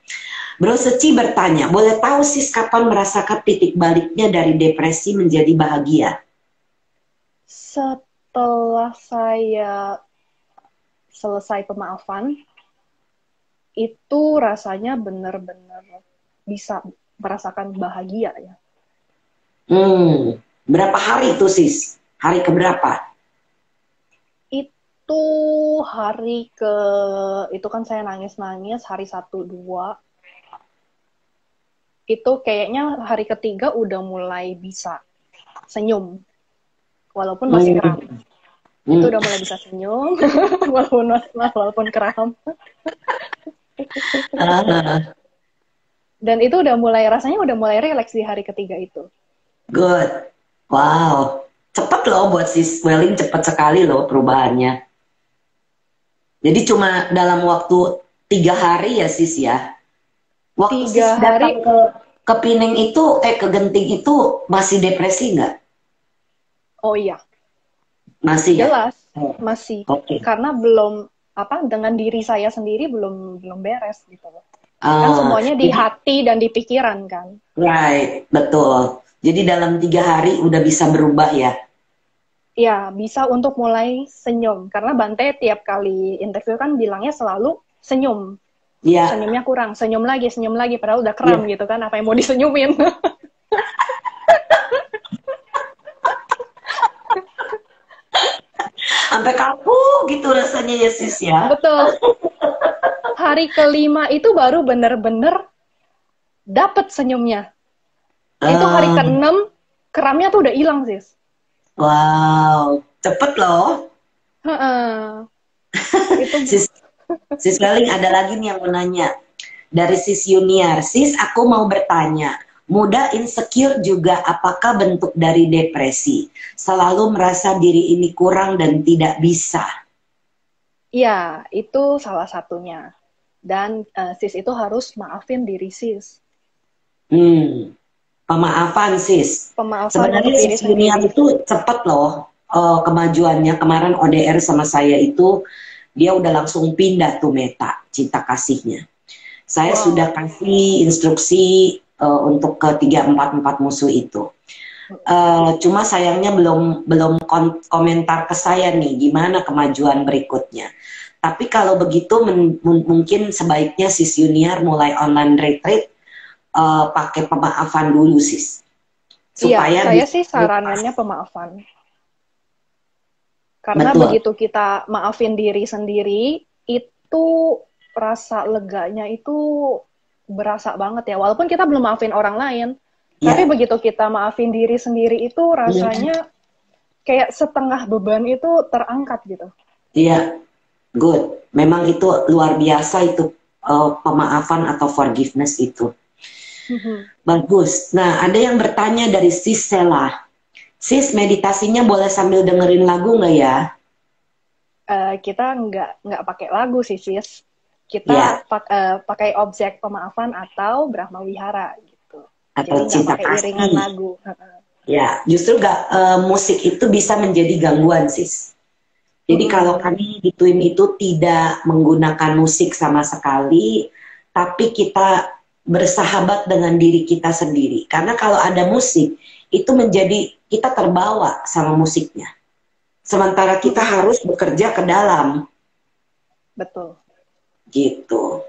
A: Bro Seci bertanya, boleh tahu sis kapan merasakan titik baliknya dari depresi menjadi bahagia?
B: Setelah saya selesai pemaafan, itu rasanya benar-benar bisa merasakan bahagia ya.
A: Berapa hari itu sis? Hari keberapa?
B: Itu itu kan saya nangis-nangis hari 1-2. Itu kayaknya hari ketiga udah mulai bisa senyum. Walaupun masih kram. Itu udah mulai bisa senyum. walaupun kram. Dan itu rasanya udah mulai relax di hari ketiga itu.
A: Good. Wow. Cepet loh buat sis Welling, cepet sekali loh perubahannya. Jadi cuma dalam waktu 3 hari ya sis ya. Waktu 3 sis datang ke Pineng itu, ke Genting itu masih depresi nggak?
B: Oh iya.
A: Masih
B: jelas,
A: ya?
B: Masih.
A: Okay.
B: Karena dengan diri saya sendiri belum beres gitu loh. Kan semuanya di hati dan di pikiran kan.
A: Right, betul. Jadi dalam 3 hari udah bisa berubah ya?
B: Ya, bisa untuk mulai senyum. Karena Bante tiap kali interview kan bilangnya selalu senyum. Yeah. Senyumnya kurang, senyum lagi. Padahal udah kram gitu kan, apa yang mau disenyumin.
A: Sampai kaku gitu rasanya ya sis ya.
B: Betul. Hari kelima itu baru bener-bener dapet senyumnya. Itu hari ke-6, kramnya tuh udah hilang sis.
A: Wow, cepet loh.
B: Itu
A: Sis Welling ada lagi nih yang mau nanya. Dari sis Yuniar, sis aku mau bertanya, mudah insecure juga apakah bentuk dari depresi? Selalu merasa diri ini kurang dan tidak bisa.
B: Ya, itu salah satunya. Dan sis itu harus maafin diri sis.
A: Pemaafan sis.
B: Pemaafan
A: sebenarnya sis Yuniar itu cepet loh kemajuannya. Kemarin ODR sama saya itu dia udah langsung pindah tuh meta cinta kasihnya. Saya sudah kasih instruksi untuk ketiga empat musuh itu. Cuma sayangnya belum komentar ke saya nih gimana kemajuan berikutnya. Tapi kalau begitu mungkin sebaiknya sis Yuniar mulai online retreat pakai pemaafan dulu sis.
B: Iya,
A: Supaya
B: saya
A: bisa
B: sih
A: lepas.
B: saranannya pemaafan. Karena
A: Betul.
B: begitu kita maafin diri sendiri, itu rasa leganya itu berasa banget ya. Walaupun kita belum maafin orang lain, tapi
A: Ya.
B: begitu kita maafin diri sendiri itu
A: Hmm.
B: rasanya kayak setengah beban itu terangkat gitu.
A: Iya, good. Memang itu luar biasa itu pemaafan atau forgiveness itu. Bagus. Nah, ada yang bertanya dari Sis Sela. Sis, meditasinya boleh sambil dengerin lagu nggak ya?
B: Kita nggak pakai lagu sih, sis.
A: Ya,
B: Kita pakai objek pemaafan atau Brahma Wihara gitu.
A: atau
B: Jadi nggak
A: cinta
B: pakai iringan
A: kasih.
B: lagu.
A: Ya, justru gak, musik itu bisa menjadi gangguan, sis. Jadi kalau kami di Twin itu tidak menggunakan musik sama sekali, tapi kita bersahabat dengan diri kita sendiri. Karena kalau ada musik, itu menjadi kita terbawa sama musiknya. Sementara kita harus bekerja ke dalam,
B: Betul.
A: gitu.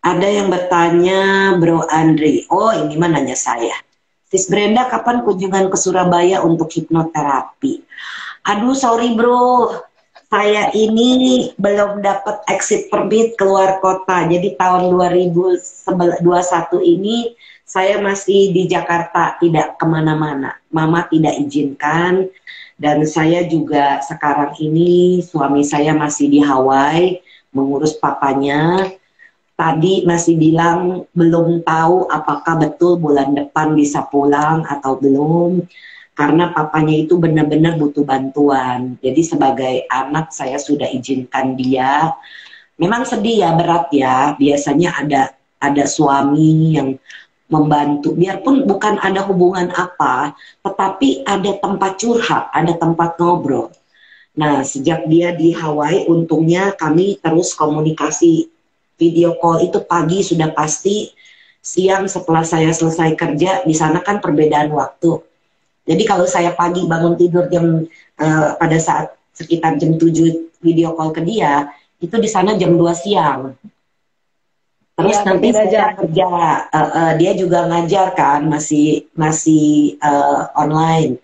A: Ada yang bertanya, Bro Andri. Oh, ini mah nanya saya. Sis Brenda, kapan kunjungan ke Surabaya untuk hipnoterapi? Aduh, sorry bro. Saya ini belum dapat exit permit keluar kota. Jadi tahun 2021 ini saya masih di Jakarta, tidak kemana-mana. Mama tidak izinkan. Dan saya juga sekarang ini suami saya masih di Hawaii mengurus papanya. Tadi masih bilang belum tahu apakah betul bulan depan bisa pulang atau belum, karena papanya itu benar-benar butuh bantuan. Jadi sebagai anak saya sudah izinkan dia. Memang sedih ya, berat ya. Biasanya ada suami yang membantu, biarpun bukan ada hubungan apa, tetapi ada tempat curhat, ada tempat ngobrol. Nah, sejak dia di Hawaii, untungnya kami terus komunikasi video call itu pagi sudah pasti, siang setelah saya selesai kerja, di sana kan perbedaan waktu. Jadi kalau saya pagi bangun tidur pada saat sekitar jam 7 video call ke dia, itu di sana jam 2 siang. Terus
B: Iya,
A: nanti
B: berbeda
A: saya
B: jam.
A: kerja, dia juga ngajar kan, masih online.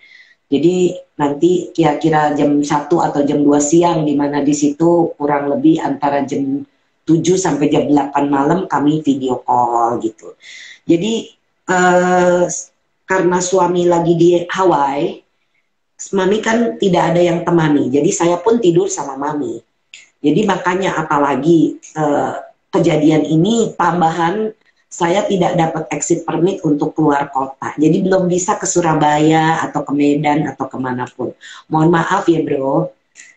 A: Jadi nanti kira-kira jam 1 atau jam 2 siang, di mana di situ kurang lebih antara jam 7 sampai jam 8 malam kami video call gitu. Jadi karena suami lagi di Hawaii, mami kan tidak ada yang temani. Jadi saya pun tidur sama mami. Jadi makanya apalagi kejadian ini tambahan saya tidak dapat exit permit untuk keluar kota. Jadi belum bisa ke Surabaya atau ke Medan atau kemanapun. Mohon maaf ya bro.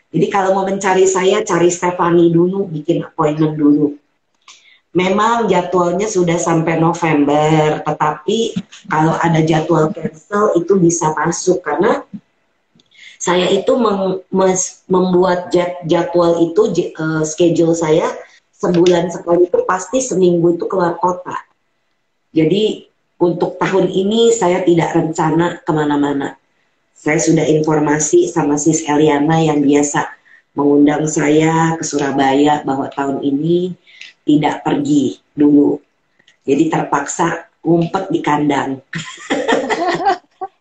A: Jadi kalau mau mencari saya, cari Stefani dulu, bikin appointment dulu. Memang jadwalnya sudah sampai November, tetapi kalau ada jadwal cancel itu bisa masuk karena saya itu membuat jadwal itu schedule saya sebulan sekali itu pasti seminggu itu keluar kota. Jadi untuk tahun ini saya tidak rencana kemana-mana. Saya sudah informasi sama Sis Eliana yang biasa mengundang saya ke Surabaya bahwa tahun ini tidak pergi dulu. Jadi terpaksa ngumpet di kandang.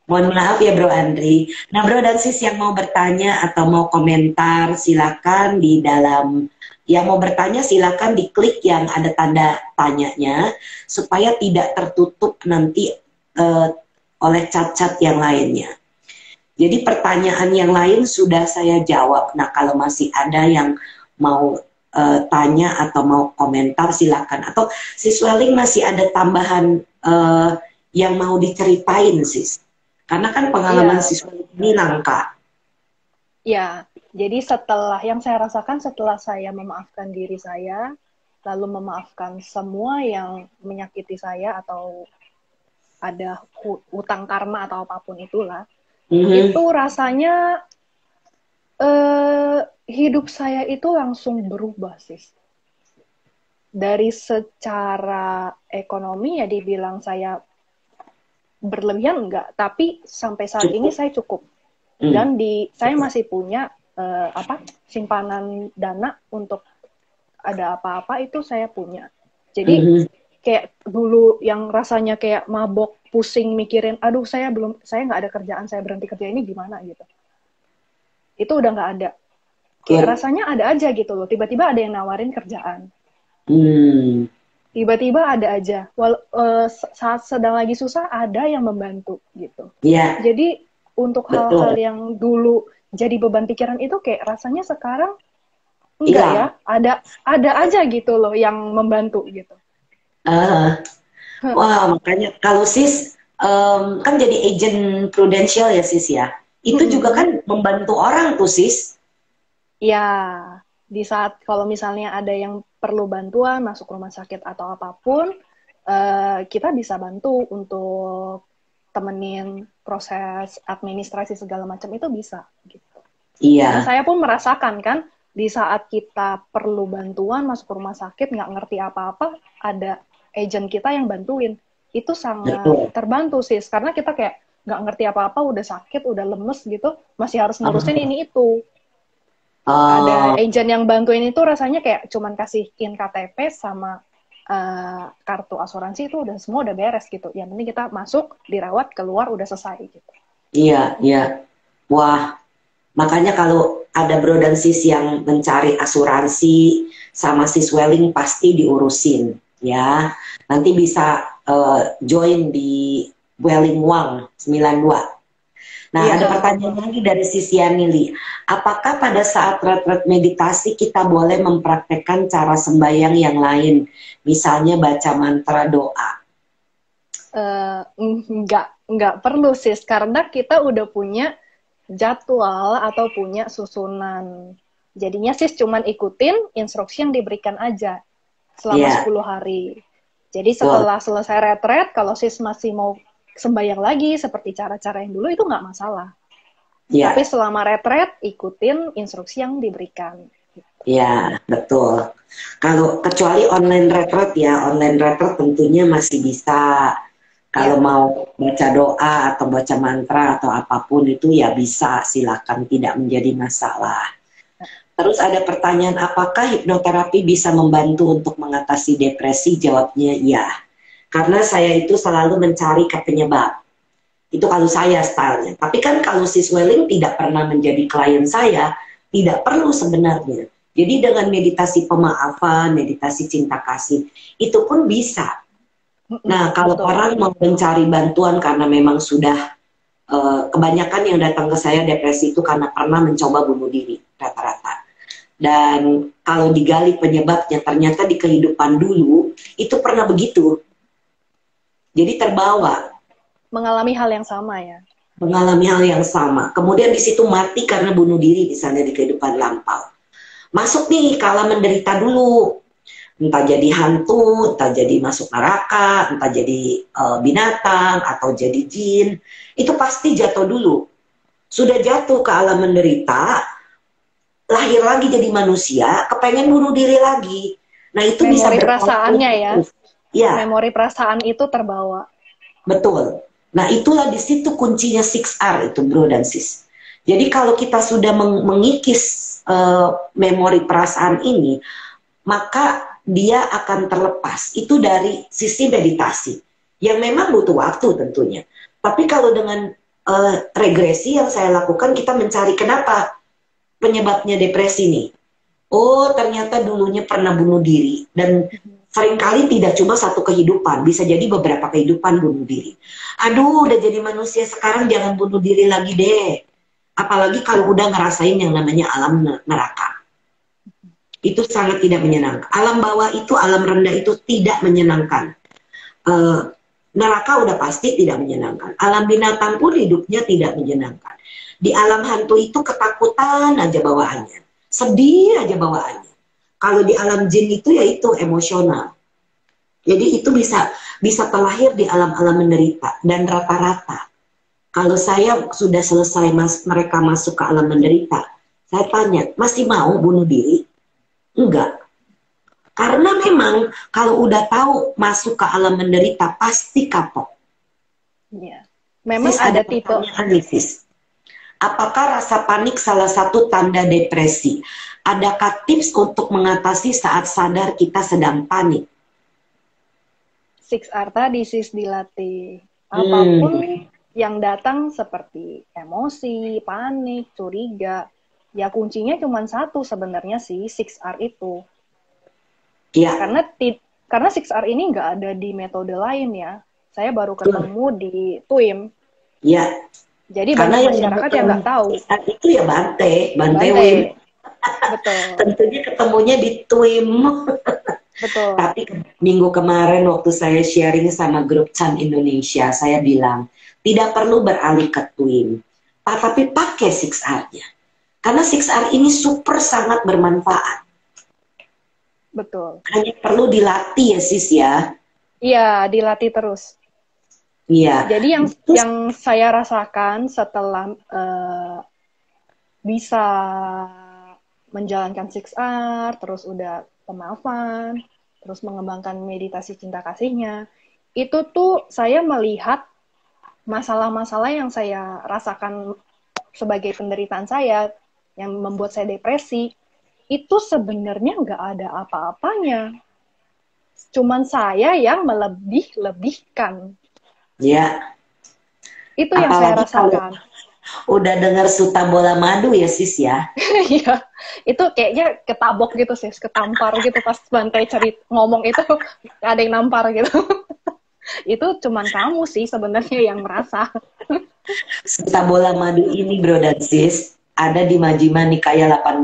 A: Mohon maaf ya Bro Andri. Nah Bro dan Sis yang mau bertanya atau mau komentar silakan di dalam, yang mau bertanya silakan diklik yang ada tanda tanyanya supaya tidak tertutup nanti oleh cat-cat yang lainnya. Jadi pertanyaan yang lain sudah saya jawab. Nah kalau masih ada yang mau tanya atau mau komentar silakan. Atau Sis Welling masih ada tambahan yang mau diceritain Sis? Karena kan pengalaman
B: Iya,
A: siswa ini langka.
B: ya. Jadi yang saya rasakan setelah saya memaafkan diri saya, lalu memaafkan semua yang menyakiti saya atau ada hutang karma atau apapun itulah,
A: Mhm.
B: itu rasanya hidup saya itu langsung berubah sih. dari secara ekonomi ya dibilang saya berlebihan enggak, tapi sampai saat ini saya cukup. Dan saya masih punya simpanan dana untuk ada apa-apa itu saya punya. Jadi kayak dulu yang rasanya kayak mabok, pusing mikirin, aduh saya nggak ada kerjaan, saya berhenti kerja ini gimana gitu. Itu udah nggak ada. Kayak rasanya ada aja gitu loh. Tiba-tiba ada yang nawarin kerjaan. Tiba-tiba ada aja. Saat sedang lagi susah ada yang membantu gitu.
A: Yeah.
B: Jadi untuk hal-hal yang dulu jadi beban pikiran itu kayak rasanya sekarang enggak ya. Ada aja gitu loh yang membantu gitu.
A: Wah, makanya kalau sis kan jadi agent prudensial ya sis ya. Itu juga kan membantu orang tuh sis.
B: Ya, di saat kalau misalnya ada yang perlu bantuan masuk rumah sakit atau apapun, kita bisa bantu untuk temenin proses administrasi segala macam itu bisa gitu.
A: Iya.
B: Karena saya pun merasakan kan di saat kita perlu bantuan masuk ke rumah sakit nggak ngerti apa-apa, ada agent kita yang bantuin. Itu sangat terbantu sih, karena kita kayak nggak ngerti apa-apa, udah sakit, udah lemes gitu, masih harus ngurusin ini itu. Ada agent yang bantuin itu rasanya kayak cuman kasihin KTP sama kartu asuransi itu semua udah beres gitu. Yang penting kita masuk, dirawat, keluar, udah selesai gitu.
A: Iya, iya. Wah, makanya kalau ada bro dan sis yang mencari asuransi sama sis Welling pasti diurusin ya. Nanti bisa join di Welling Wang 92. Nah, ada pertanyaan lagi dari Sis Yanili. Apakah pada saat retret meditasi kita boleh mempraktekkan cara sembahyang yang lain? Misalnya baca mantra doa.
B: Enggak perlu sis, karena kita udah punya jadwal atau punya susunan. Jadinya sis cuman ikutin instruksi yang diberikan aja selama 10 hari. Jadi setelah selesai retret, kalau sis masih mau sembahyang lagi seperti cara-cara yang dulu itu nggak masalah. Tapi selama retret ikutin instruksi yang diberikan.
A: Ya, betul. Kalau kecuali online retret ya, online retret tentunya masih bisa. Kalau mau baca doa atau baca mantra atau apapun itu ya bisa, silakan, tidak menjadi masalah. Terus ada pertanyaan, apakah hipnoterapi bisa membantu untuk mengatasi depresi? Jawabnya iya. Karena saya itu selalu mencari ke penyebab. Itu kalau saya stylenya. Tapi kan kalau sis Welling tidak pernah menjadi klien saya, tidak perlu sebenarnya. Jadi dengan meditasi pemaafan, meditasi cinta kasih, itu pun bisa. Nah, kalau orang mau mencari bantuan karena memang sudah kebanyakan yang datang ke saya depresi itu karena pernah mencoba bunuh diri rata-rata. Dan kalau digali penyebabnya ternyata di kehidupan dulu itu pernah begitu. Jadi terbawa.
B: Mengalami hal yang sama ya.
A: Mengalami hal yang sama. Kemudian di situ mati karena bunuh diri misalnya di kehidupan lampau. Masuk nih kala menderita dulu. Entah jadi hantu, entah jadi masuk neraka, entah jadi binatang atau jadi jin. Itu pasti jatuh dulu. Sudah jatuh ke alam menderita, lahir lagi jadi manusia, kepengen bunuh diri lagi. Nah itu
B: memori
A: bisa
B: perasaannya ya.
A: Ya.
B: Memori perasaan itu terbawa.
A: Betul. Nah itulah di situ kuncinya 6R itu bro dan sis. Jadi kalau kita sudah mengikis memori perasaan ini, maka dia akan terlepas. Itu dari sisi meditasi yang memang butuh waktu tentunya. Tapi kalau dengan regresi yang saya lakukan, kita mencari kenapa penyebabnya depresi nih. Oh ternyata dulunya pernah bunuh diri dan seringkali tidak cuma satu kehidupan, bisa jadi beberapa kehidupan bunuh diri. Aduh, udah jadi manusia sekarang jangan bunuh diri lagi deh. Apalagi kalau udah ngerasain yang namanya alam neraka. Itu sangat tidak menyenangkan. Alam bawah itu, alam rendah itu tidak menyenangkan. Neraka udah pasti tidak menyenangkan. Alam binatang pun hidupnya tidak menyenangkan. Di alam hantu itu ketakutan aja bawaannya. Sedih aja bawaannya. Kalau di alam jin itu yaitu emosional. Jadi itu bisa terlahir di alam-alam menderita. Dan rata-rata kalau saya sudah selesai mereka masuk ke alam menderita, saya tanya, masih mau bunuh diri? Enggak. Karena memang kalau udah tahu masuk ke alam menderita pasti kapok.
B: Iya. Memang
A: Sis,
B: ada
A: ada
B: tipe.
A: pertanyaan nih, Sis. Apakah rasa panik salah satu tanda depresi? Adakah tips untuk mengatasi saat sadar kita sedang panik?
B: 6R tadi sis dilatih.
A: Hmm,
B: Apapun yang datang seperti emosi, panik, curiga, ya kuncinya cuma satu sebenarnya sih 6R itu.
A: ya,
B: Karena 6R ini nggak ada di metode lain ya. Saya baru ketemu di TWIM.
A: ya.
B: Jadi
A: Karena
B: banyak
A: yang
B: masyarakat yang nggak tahu.
A: saat itu ya Bante
B: Bante,
A: Wim.
B: betul,
A: Tentunya ketemunya di TWIM.
B: betul.
A: Tapi minggu kemarin waktu saya sharing sama grup Chan Indonesia, saya bilang, tidak perlu beralih ke TWIM, tapi pakai 6R-nya. Karena 6R ini super sangat bermanfaat.
B: Betul.
A: Hanya perlu dilatih ya sis ya.
B: Iya, dilatih terus.
A: Iya.
B: Jadi
A: Terus,
B: yang saya rasakan setelah bisa menjalankan 6R, terus udah pemaafan, terus mengembangkan meditasi cinta kasihnya, itu tuh saya melihat masalah-masalah yang saya rasakan sebagai penderitaan saya, yang membuat saya depresi, itu sebenarnya nggak ada apa-apanya. Cuman saya yang melebih-lebihkan.
A: ya.
B: Itu yang saya
A: Apalagi kalau
B: rasakan.
A: udah dengar suta bola madu ya sis ya.
B: Iya, itu kayaknya ketabok gitu sih, ketampar gitu pas Bantai ngomong itu ada yang nampar gitu. Itu cuman kamu sih sebenarnya yang merasa.
A: Suta bola madu ini bro dan sis ada di Majjhima Nikaya 18.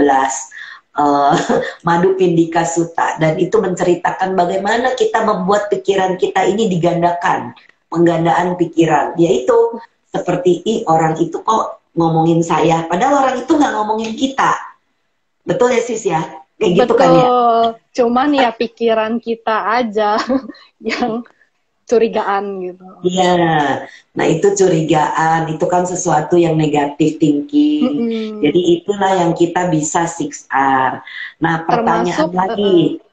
A: Madu Pindika Sutta, dan itu menceritakan bagaimana kita membuat pikiran kita ini digandakan, penggandaan pikiran, yaitu seperti orang itu kok ngomongin saya, padahal orang itu nggak ngomongin kita. Betul ya sis ya, kayak gitu kan ya.
B: Betul, cuman ya pikiran kita aja yang curigaan gitu.
A: Iya, nah itu curigaan, itu kan sesuatu yang negatif thinking. Jadi itulah yang kita bisa 6R. Nah pertanyaan
B: Termasuk
A: lagi,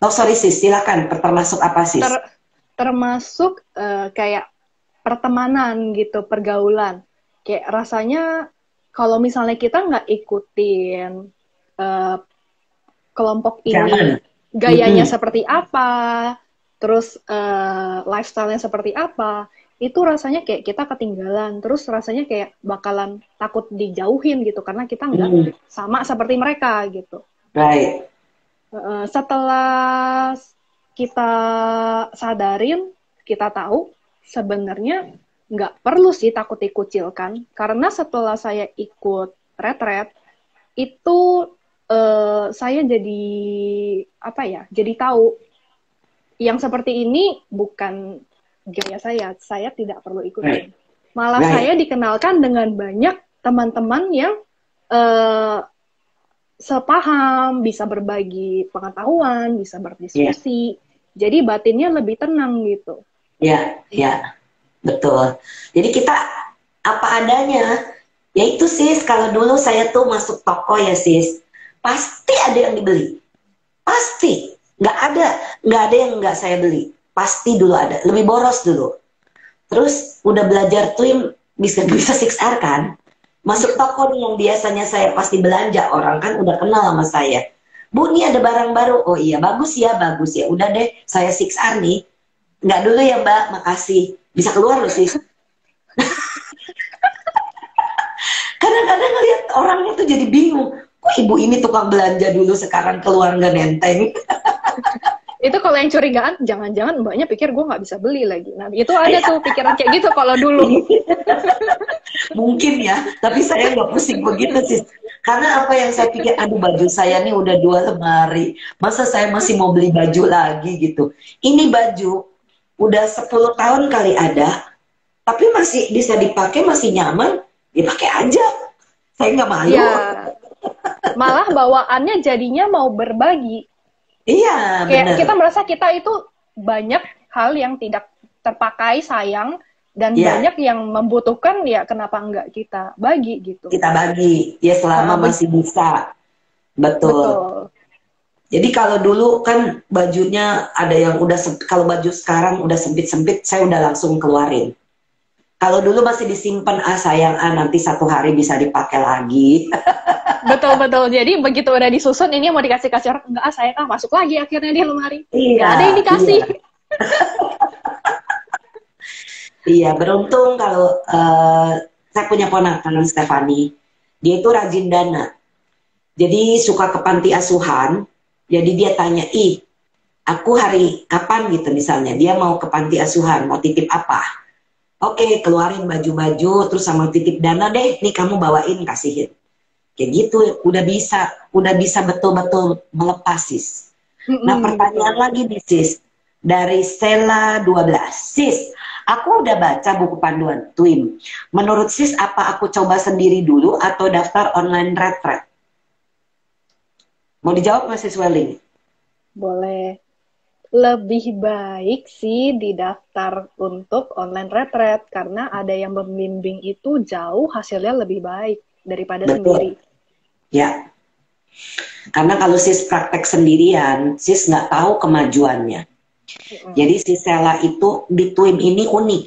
A: oh sorry sis, silakan. Termasuk apa sis?
B: termasuk kayak pertemanan gitu, pergaulan. Kayak rasanya kalau misalnya kita nggak ikutin kelompok ini, gayanya seperti apa, terus lifestyle-nya seperti apa, itu rasanya kayak kita ketinggalan. Terus rasanya kayak bakalan takut dijauhin gitu, karena kita nggak sama seperti mereka gitu.
A: Right.
B: Setelah kita sadarin, kita tahu sebenarnya nggak perlu sih takut dikucilkan, karena setelah saya ikut retret itu saya jadi apa ya, jadi tahu yang seperti ini bukan gaya saya tidak perlu ikutin. Malah saya dikenalkan dengan banyak teman-teman yang sepaham, bisa berbagi pengetahuan, bisa berdiskusi. Jadi batinnya lebih tenang gitu.
A: Ya, ya, betul. Jadi kita apa adanya. Ya itu sis, kalau dulu saya tuh masuk toko ya sis, pasti ada yang dibeli. Pasti. Nggak ada yang nggak saya beli. Pasti dulu ada. Lebih boros dulu. Terus udah belajar twin, bisa 6R kan. Masuk toko nih yang biasanya saya pasti belanja, orang kan udah kenal sama saya. Bu, ini ada barang baru. Oh iya, bagus ya, bagus ya. Udah deh, saya 6R nih. Nggak dulu ya mbak, makasih. Bisa keluar loh sis. Kadang-kadang ngeliat orangnya tuh jadi bingung. Kok ibu ini tukang belanja dulu sekarang keluar nggak nenteng?
B: Itu kalau yang curigaan, jangan-jangan mbaknya pikir gue nggak bisa beli lagi. Nah, itu ada tuh pikiran kayak gitu kalau dulu.
A: Mungkin ya, tapi saya nggak pusing begitu sih. Karena apa yang saya pikir, aduh baju saya nih udah 2 lemari. Masa saya masih mau beli baju lagi gitu. Ini baju udah 10 tahun kali ada, tapi masih bisa dipakai, masih nyaman, dipakai aja. Saya nggak malu.
B: Ya, malah bawaannya jadinya mau berbagi.
A: Iya,
B: kayak kita merasa kita itu banyak hal yang tidak terpakai, sayang, dan banyak yang membutuhkan, ya kenapa enggak kita bagi gitu.
A: Kita bagi, ya selama masih bisa. Betul. Jadi kalau dulu kan bajunya ada yang udah kalau baju sekarang udah sempit-sempit, saya udah langsung keluarin. Kalau dulu masih disimpan, sayang, nanti satu hari bisa dipakai lagi.
B: Betul betul. Jadi begitu udah disusun ini mau dikasih kasih orang, enggak saya masuk lagi akhirnya di lemari. Enggak
A: Iya,
B: ada yang dikasih.
A: iya. Iya, beruntung kalau saya punya ponakan Stefani. Dia itu rajin dana. Jadi suka ke panti asuhan. Jadi dia tanya, aku hari kapan gitu misalnya. Dia mau ke panti asuhan, mau titip apa? Oke, keluarin baju-baju, terus sama titip dana deh. Nih kamu bawain, kasihin. Kayak gitu, udah bisa betul-betul melepas, sis. Nah, pertanyaan lagi nih, sis. Dari Stella 12. Sis, aku udah baca buku panduan TWIM. Menurut sis, apa aku coba sendiri dulu atau daftar online retret? Mau dijawab nggak, sis Welling?
B: Boleh. Lebih baik sih didaftar untuk online retret karena ada yang membimbing itu jauh hasilnya lebih baik daripada
A: Betul.
B: sendiri.
A: Ya. Karena kalau sis praktek sendirian, sis nggak tahu kemajuannya. Jadi si Sela itu di TWIM ini unik.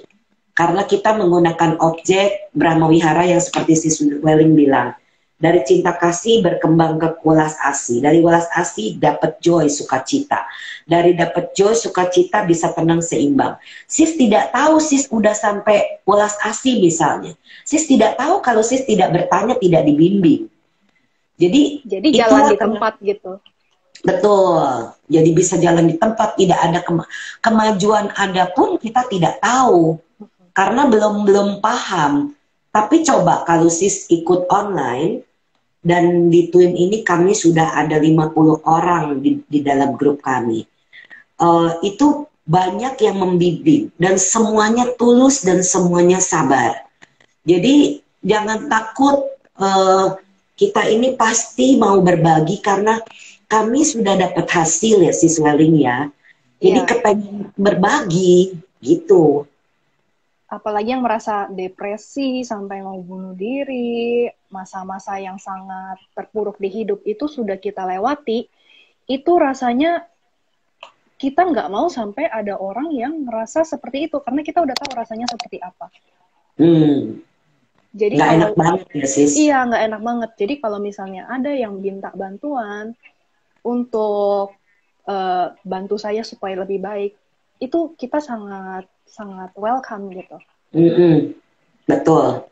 A: Karena kita menggunakan objek Brahmawihara yang seperti sis Welling bilang. Dari cinta kasih berkembang ke welas asih. Dari welas asih dapat joy, sukacita. Dari dapat joy, sukacita bisa tenang seimbang. Sis tidak tahu sis udah sampai welas asih misalnya. Sis tidak tahu kalau sis tidak bertanya, tidak dibimbing. Jadi
B: jalan di tempat gitu.
A: Betul. Jadi bisa jalan di tempat, tidak ada kemajuan ada pun kita tidak tahu. Karena belum paham. Tapi coba kalau sis ikut online, dan di TWIM ini kami sudah ada 50 orang di dalam grup kami. Itu banyak yang membimbing dan semuanya tulus dan semuanya sabar. Jadi jangan takut, kita ini pasti mau berbagi karena kami sudah dapat hasil ya sis Welling ya. Jadi kepengen berbagi gitu.
B: Apalagi yang merasa depresi sampai mau bunuh diri, masa-masa yang sangat terpuruk di hidup itu sudah kita lewati, itu rasanya kita nggak mau sampai ada orang yang merasa seperti itu, karena kita udah tahu rasanya seperti apa. Jadi
A: nggak enak banget ya sis?
B: Iya, nggak enak banget. Jadi kalau misalnya ada yang minta bantuan untuk bantu saya supaya lebih baik, itu kita sangat welcome gitu.
A: Betul.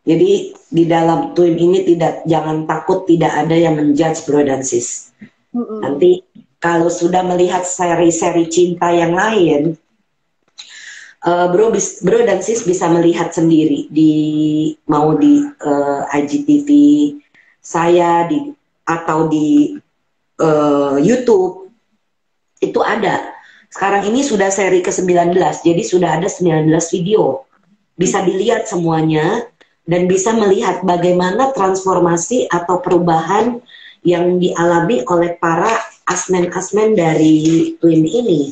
A: Jadi di dalam TWIM ini jangan takut, tidak ada yang menjudge bro dan sis. Nanti kalau sudah melihat seri-seri cinta yang lain, bro dan sis bisa melihat sendiri mau di IGTV saya atau di YouTube itu ada. Sekarang ini sudah seri ke-19, jadi sudah ada 19 video. Bisa dilihat semuanya dan bisa melihat bagaimana transformasi atau perubahan yang dialami oleh para asmen-asmen dari TWIM ini.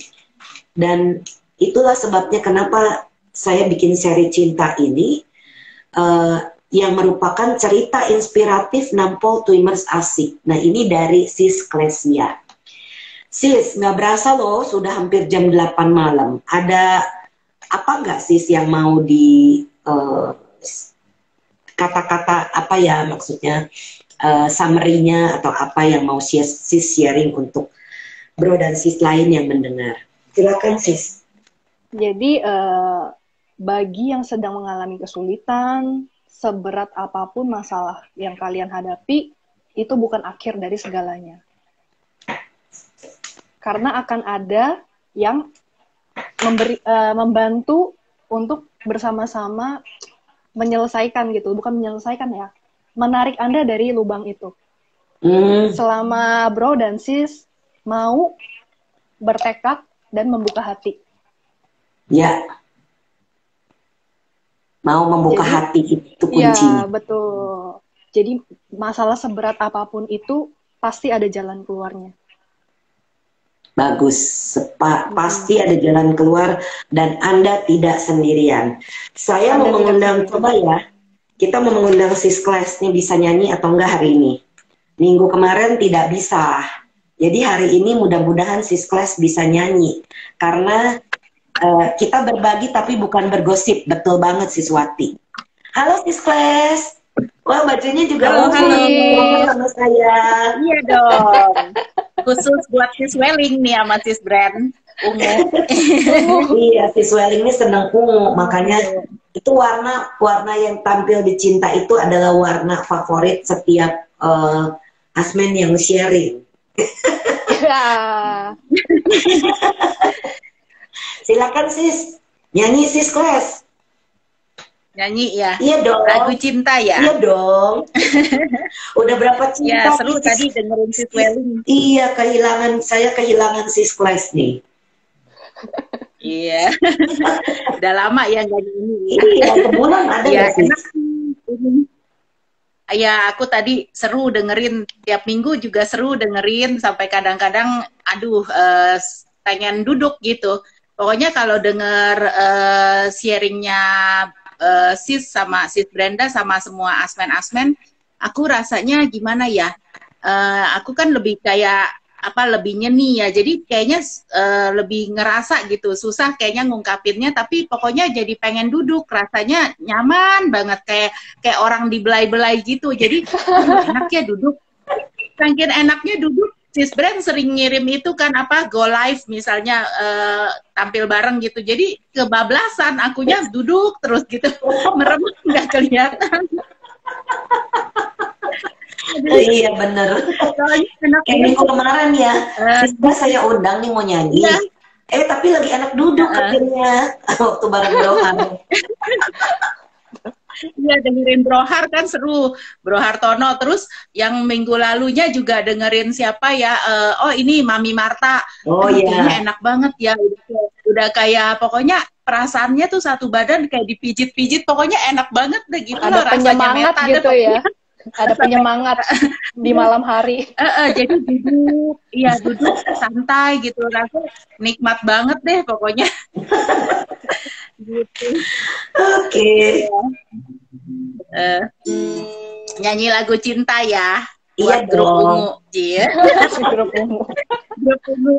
A: Dan itulah sebabnya kenapa saya bikin seri cinta ini, yang merupakan cerita inspiratif nampol Twimers asik. Nah ini dari Sis Klesia. Sis, nggak berasa loh sudah hampir jam 8 malam. Ada apa nggak sis yang mau di kata-kata apa ya maksudnya summary-nya atau apa yang mau sis sharing untuk bro dan sis lain yang mendengar? Silakan sis.
B: Jadi bagi yang sedang mengalami kesulitan, seberat apapun masalah yang kalian hadapi, itu bukan akhir dari segalanya. Karena akan ada yang membantu untuk bersama-sama menyelesaikan gitu, bukan menyelesaikan ya, menarik Anda dari lubang itu. Selama bro dan sis mau bertekad dan membuka hati.
A: Ya, mau membuka hati itu kuncinya.
B: Ya, betul. Jadi masalah seberat apapun itu pasti ada jalan keluarnya.
A: Bagus, pasti ada jalan keluar dan Anda tidak sendirian. Saya mau mengundang, coba ya, kita mau mengundang sis Kles nih bisa nyanyi atau enggak hari ini. Minggu kemarin tidak bisa, Jadi hari ini mudah-mudahan Sis Class bisa nyanyi. Karena kita berbagi tapi bukan bergosip. Betul banget Sis Wati. Halo Sis Class. Wah, bajunya juga
C: Halo,
A: banget sama saya.
C: Iya dong. Khusus buat Sis Welling nih sama Sis Brand. Ungu.
A: Iya, Sis Welling ini senang ungu. Makanya itu warna yang tampil di Cinta itu adalah warna favorit setiap Asmen yang sharing.
B: Ya.
A: Silakan Sis, nyanyi Sis Class.
C: Nyanyi ya?
A: Iya dong.
C: Lagu cinta ya?
A: Iya dong. Udah berapa cinta?
C: Ya, seru tadi dengerin Sis Welling.
A: Iya, saya kehilangan Sis Class nih.
C: Iya. Udah lama ya nggak nyanyi.
A: Iya, sebulan ada
C: ya,
A: nggak Sis?
C: enak. Ya, aku tadi seru dengerin. Tiap minggu juga seru dengerin. Sampai kadang-kadang, aduh, pengen duduk gitu. Pokoknya kalau denger sharingnya Sis sama Sis Brenda sama semua asmen-asmen, aku rasanya gimana ya? Aku kan lebih kayak lebih nyeni ya, jadi kayaknya lebih ngerasa gitu, susah kayaknya ngungkapinnya, tapi pokoknya jadi pengen duduk, rasanya nyaman banget, kayak orang dibelai-belai gitu, jadi enak ya duduk, saking enaknya duduk. Sis Brand sering ngirim itu kan go live misalnya tampil bareng gitu, jadi kebablasan, akunya duduk terus gitu, merem nggak kelihatan.
A: Iya bener. Kayak minggu kemarin ya, Siska saya undang nih mau nyanyi. Ya. Tapi lagi enak duduk akhirnya waktu bareng Brohar.
C: Iya, dengerin Brohar kan seru, Brohar Tono. Terus yang minggu lalunya juga dengerin siapa ya? Ini Mami Marta.
A: Oh iya.
C: Enak banget ya. Udah kayak pokoknya perasaannya tuh satu badan kayak dipijit-pijit. Pokoknya enak banget deh gitu loh rasanya.
B: Penyemangat gitu ya. Ada penyemangat di malam hari.
C: Jadi duduk santai gitu, rasanya nikmat banget deh pokoknya. Gitu.
A: Oke.
C: Nyanyi lagu cinta ya.
A: Iya
C: buat grup ungu, Ji.
B: Grup ungu.
C: Grup ungu.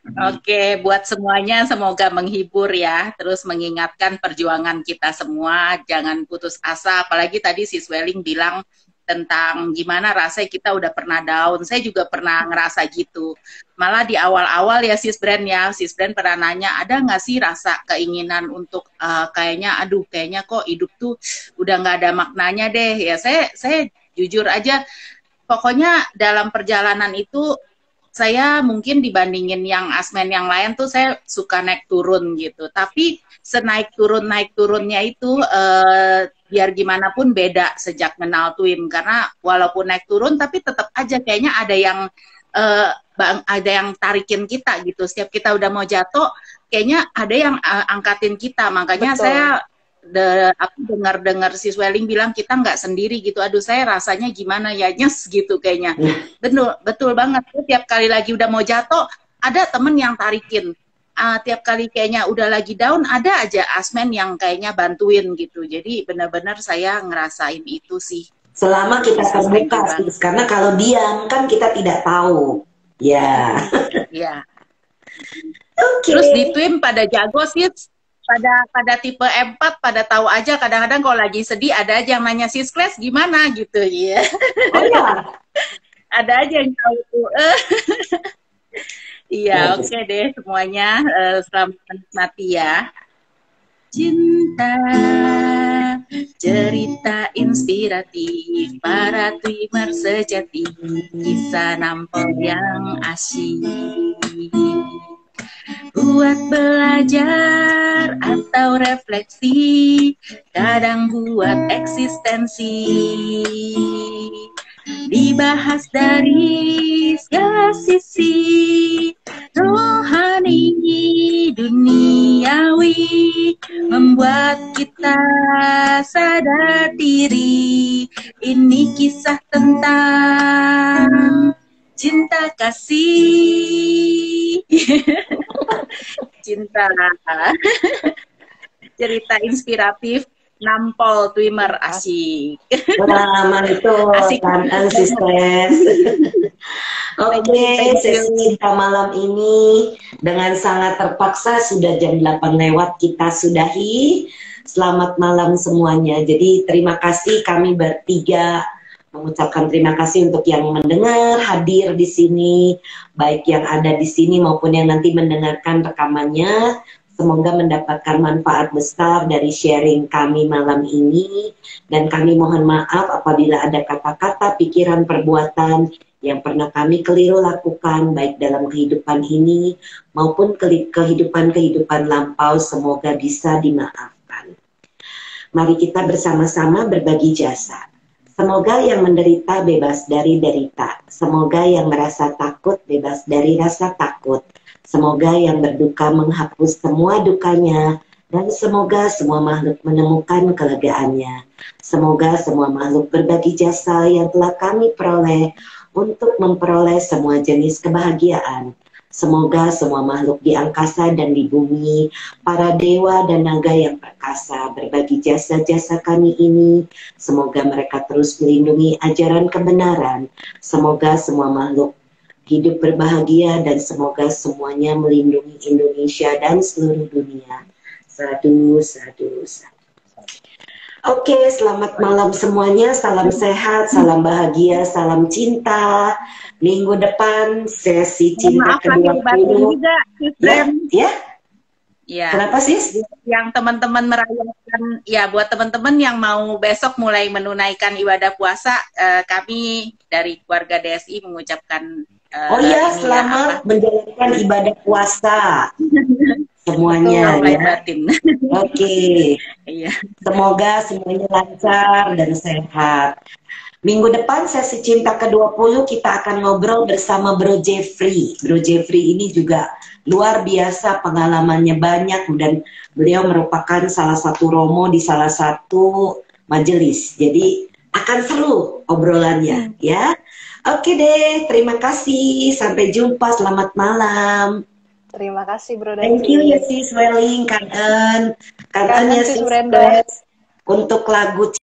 C: Oke, buat semuanya semoga menghibur ya, terus mengingatkan perjuangan kita semua, jangan putus asa, apalagi tadi Sis Welling bilang tentang gimana rasanya kita udah pernah down, saya juga pernah ngerasa gitu, malah di awal-awal ya Sis Brand pernah nanya, ada nggak sih rasa keinginan untuk kayaknya kok hidup tuh udah nggak ada maknanya deh, ya saya jujur aja, pokoknya dalam perjalanan itu, saya mungkin dibandingin yang asmen yang lain tuh saya suka naik turun gitu. Tapi senaik turunnya itu biar gimana pun beda sejak kenal Twim. Karena walaupun naik turun tapi tetap aja kayaknya ada yang tarikin kita gitu. Setiap kita udah mau jatuh kayaknya ada yang angkatin kita. Makanya
B: Betul.
C: aku dengar Sis Welling bilang kita nggak sendiri gitu. Aduh saya rasanya gimana ya, nyes gitu kayaknya. Betul banget. Tiap kali lagi udah mau jatuh ada temen yang tarikin. Tiap kali kayaknya udah lagi down ada aja asmen yang kayaknya bantuin gitu. Jadi benar-benar saya ngerasain itu sih.
A: Selama kita terbuka, karena kalau diam kan kita tidak tahu. Ya.
C: Ya.
A: Okay.
C: Terus di Twim pada jago sih. Pada tipe 4 pada tahu aja, kadang-kadang kalau lagi sedih ada aja yang nanya Sis Class gimana gitu ya.
A: Oh ya.
C: Ada aja yang tahu tuh. Iya, oke deh semuanya, selamat menikmati ya. Cinta, cerita inspiratif para Twimer sejati, kisah nampol yang asyik. Buat belajar atau refleksi, kadang buat eksistensi. Dibahas dari segala sisi, rohani, duniawi, membuat kita sadar diri. Ini kisah tentang cinta kasih. Cinta. Cerita inspiratif nampol Twimer, asik.
A: Wah, mantul,
C: Asik.
A: Kangen sistem. Oke, sesi cinta malam ini dengan sangat terpaksa sudah jam 8 lewat kita sudahi. Selamat malam semuanya. Jadi terima kasih, kami bertiga mengucapkan terima kasih untuk yang mendengar, hadir di sini, baik yang ada di sini maupun yang nanti mendengarkan rekamannya. Semoga mendapatkan manfaat besar dari sharing kami malam ini. Dan kami mohon maaf apabila ada kata-kata, pikiran, perbuatan yang pernah kami keliru lakukan, baik dalam kehidupan ini maupun kehidupan-kehidupan lampau, semoga bisa dimaafkan. Mari kita bersama-sama berbagi jasa. Semoga yang menderita bebas dari derita. Semoga yang merasa takut bebas dari rasa takut. Semoga yang berduka menghapus semua dukanya. Dan semoga semua makhluk menemukan kelegaannya. Semoga semua makhluk berbagi jasa yang telah kami peroleh untuk memperoleh semua jenis kebahagiaan. Semoga semua makhluk di angkasa dan di bumi, para dewa dan naga yang perkasa berbagi jasa-jasa kami ini. Semoga mereka terus melindungi ajaran kebenaran. Semoga semua makhluk hidup berbahagia dan semoga semuanya melindungi Indonesia dan seluruh dunia. Sadu, sadu, sadu. Oke, selamat malam semuanya. Salam sehat, salam bahagia, salam cinta. Minggu depan sesi cinta ke-20.
C: Juga,
A: ya?
C: Ya.
A: Kenapa sis?
C: Yang teman-teman merayakan, ya buat teman-teman yang mau besok mulai menunaikan ibadah puasa, kami dari keluarga DSI mengucapkan
A: oh iya, selamat menjalankan ibadah puasa semuanya ya.
C: Batin.
A: Oke.
C: Iya.
A: Semoga semuanya lancar dan sehat. Minggu depan sesi cinta ke-20 kita akan ngobrol bersama Bro Jeffrey. Bro Jeffrey ini juga luar biasa, pengalamannya banyak dan beliau merupakan salah satu romo di salah satu majelis. Jadi akan seru obrolannya ya. Oke deh, terima kasih. Sampai jumpa, selamat malam.
B: Terima kasih Bro Daci.
A: Thank you ya sis Welling, Kangen ya sis Brenda untuk lagu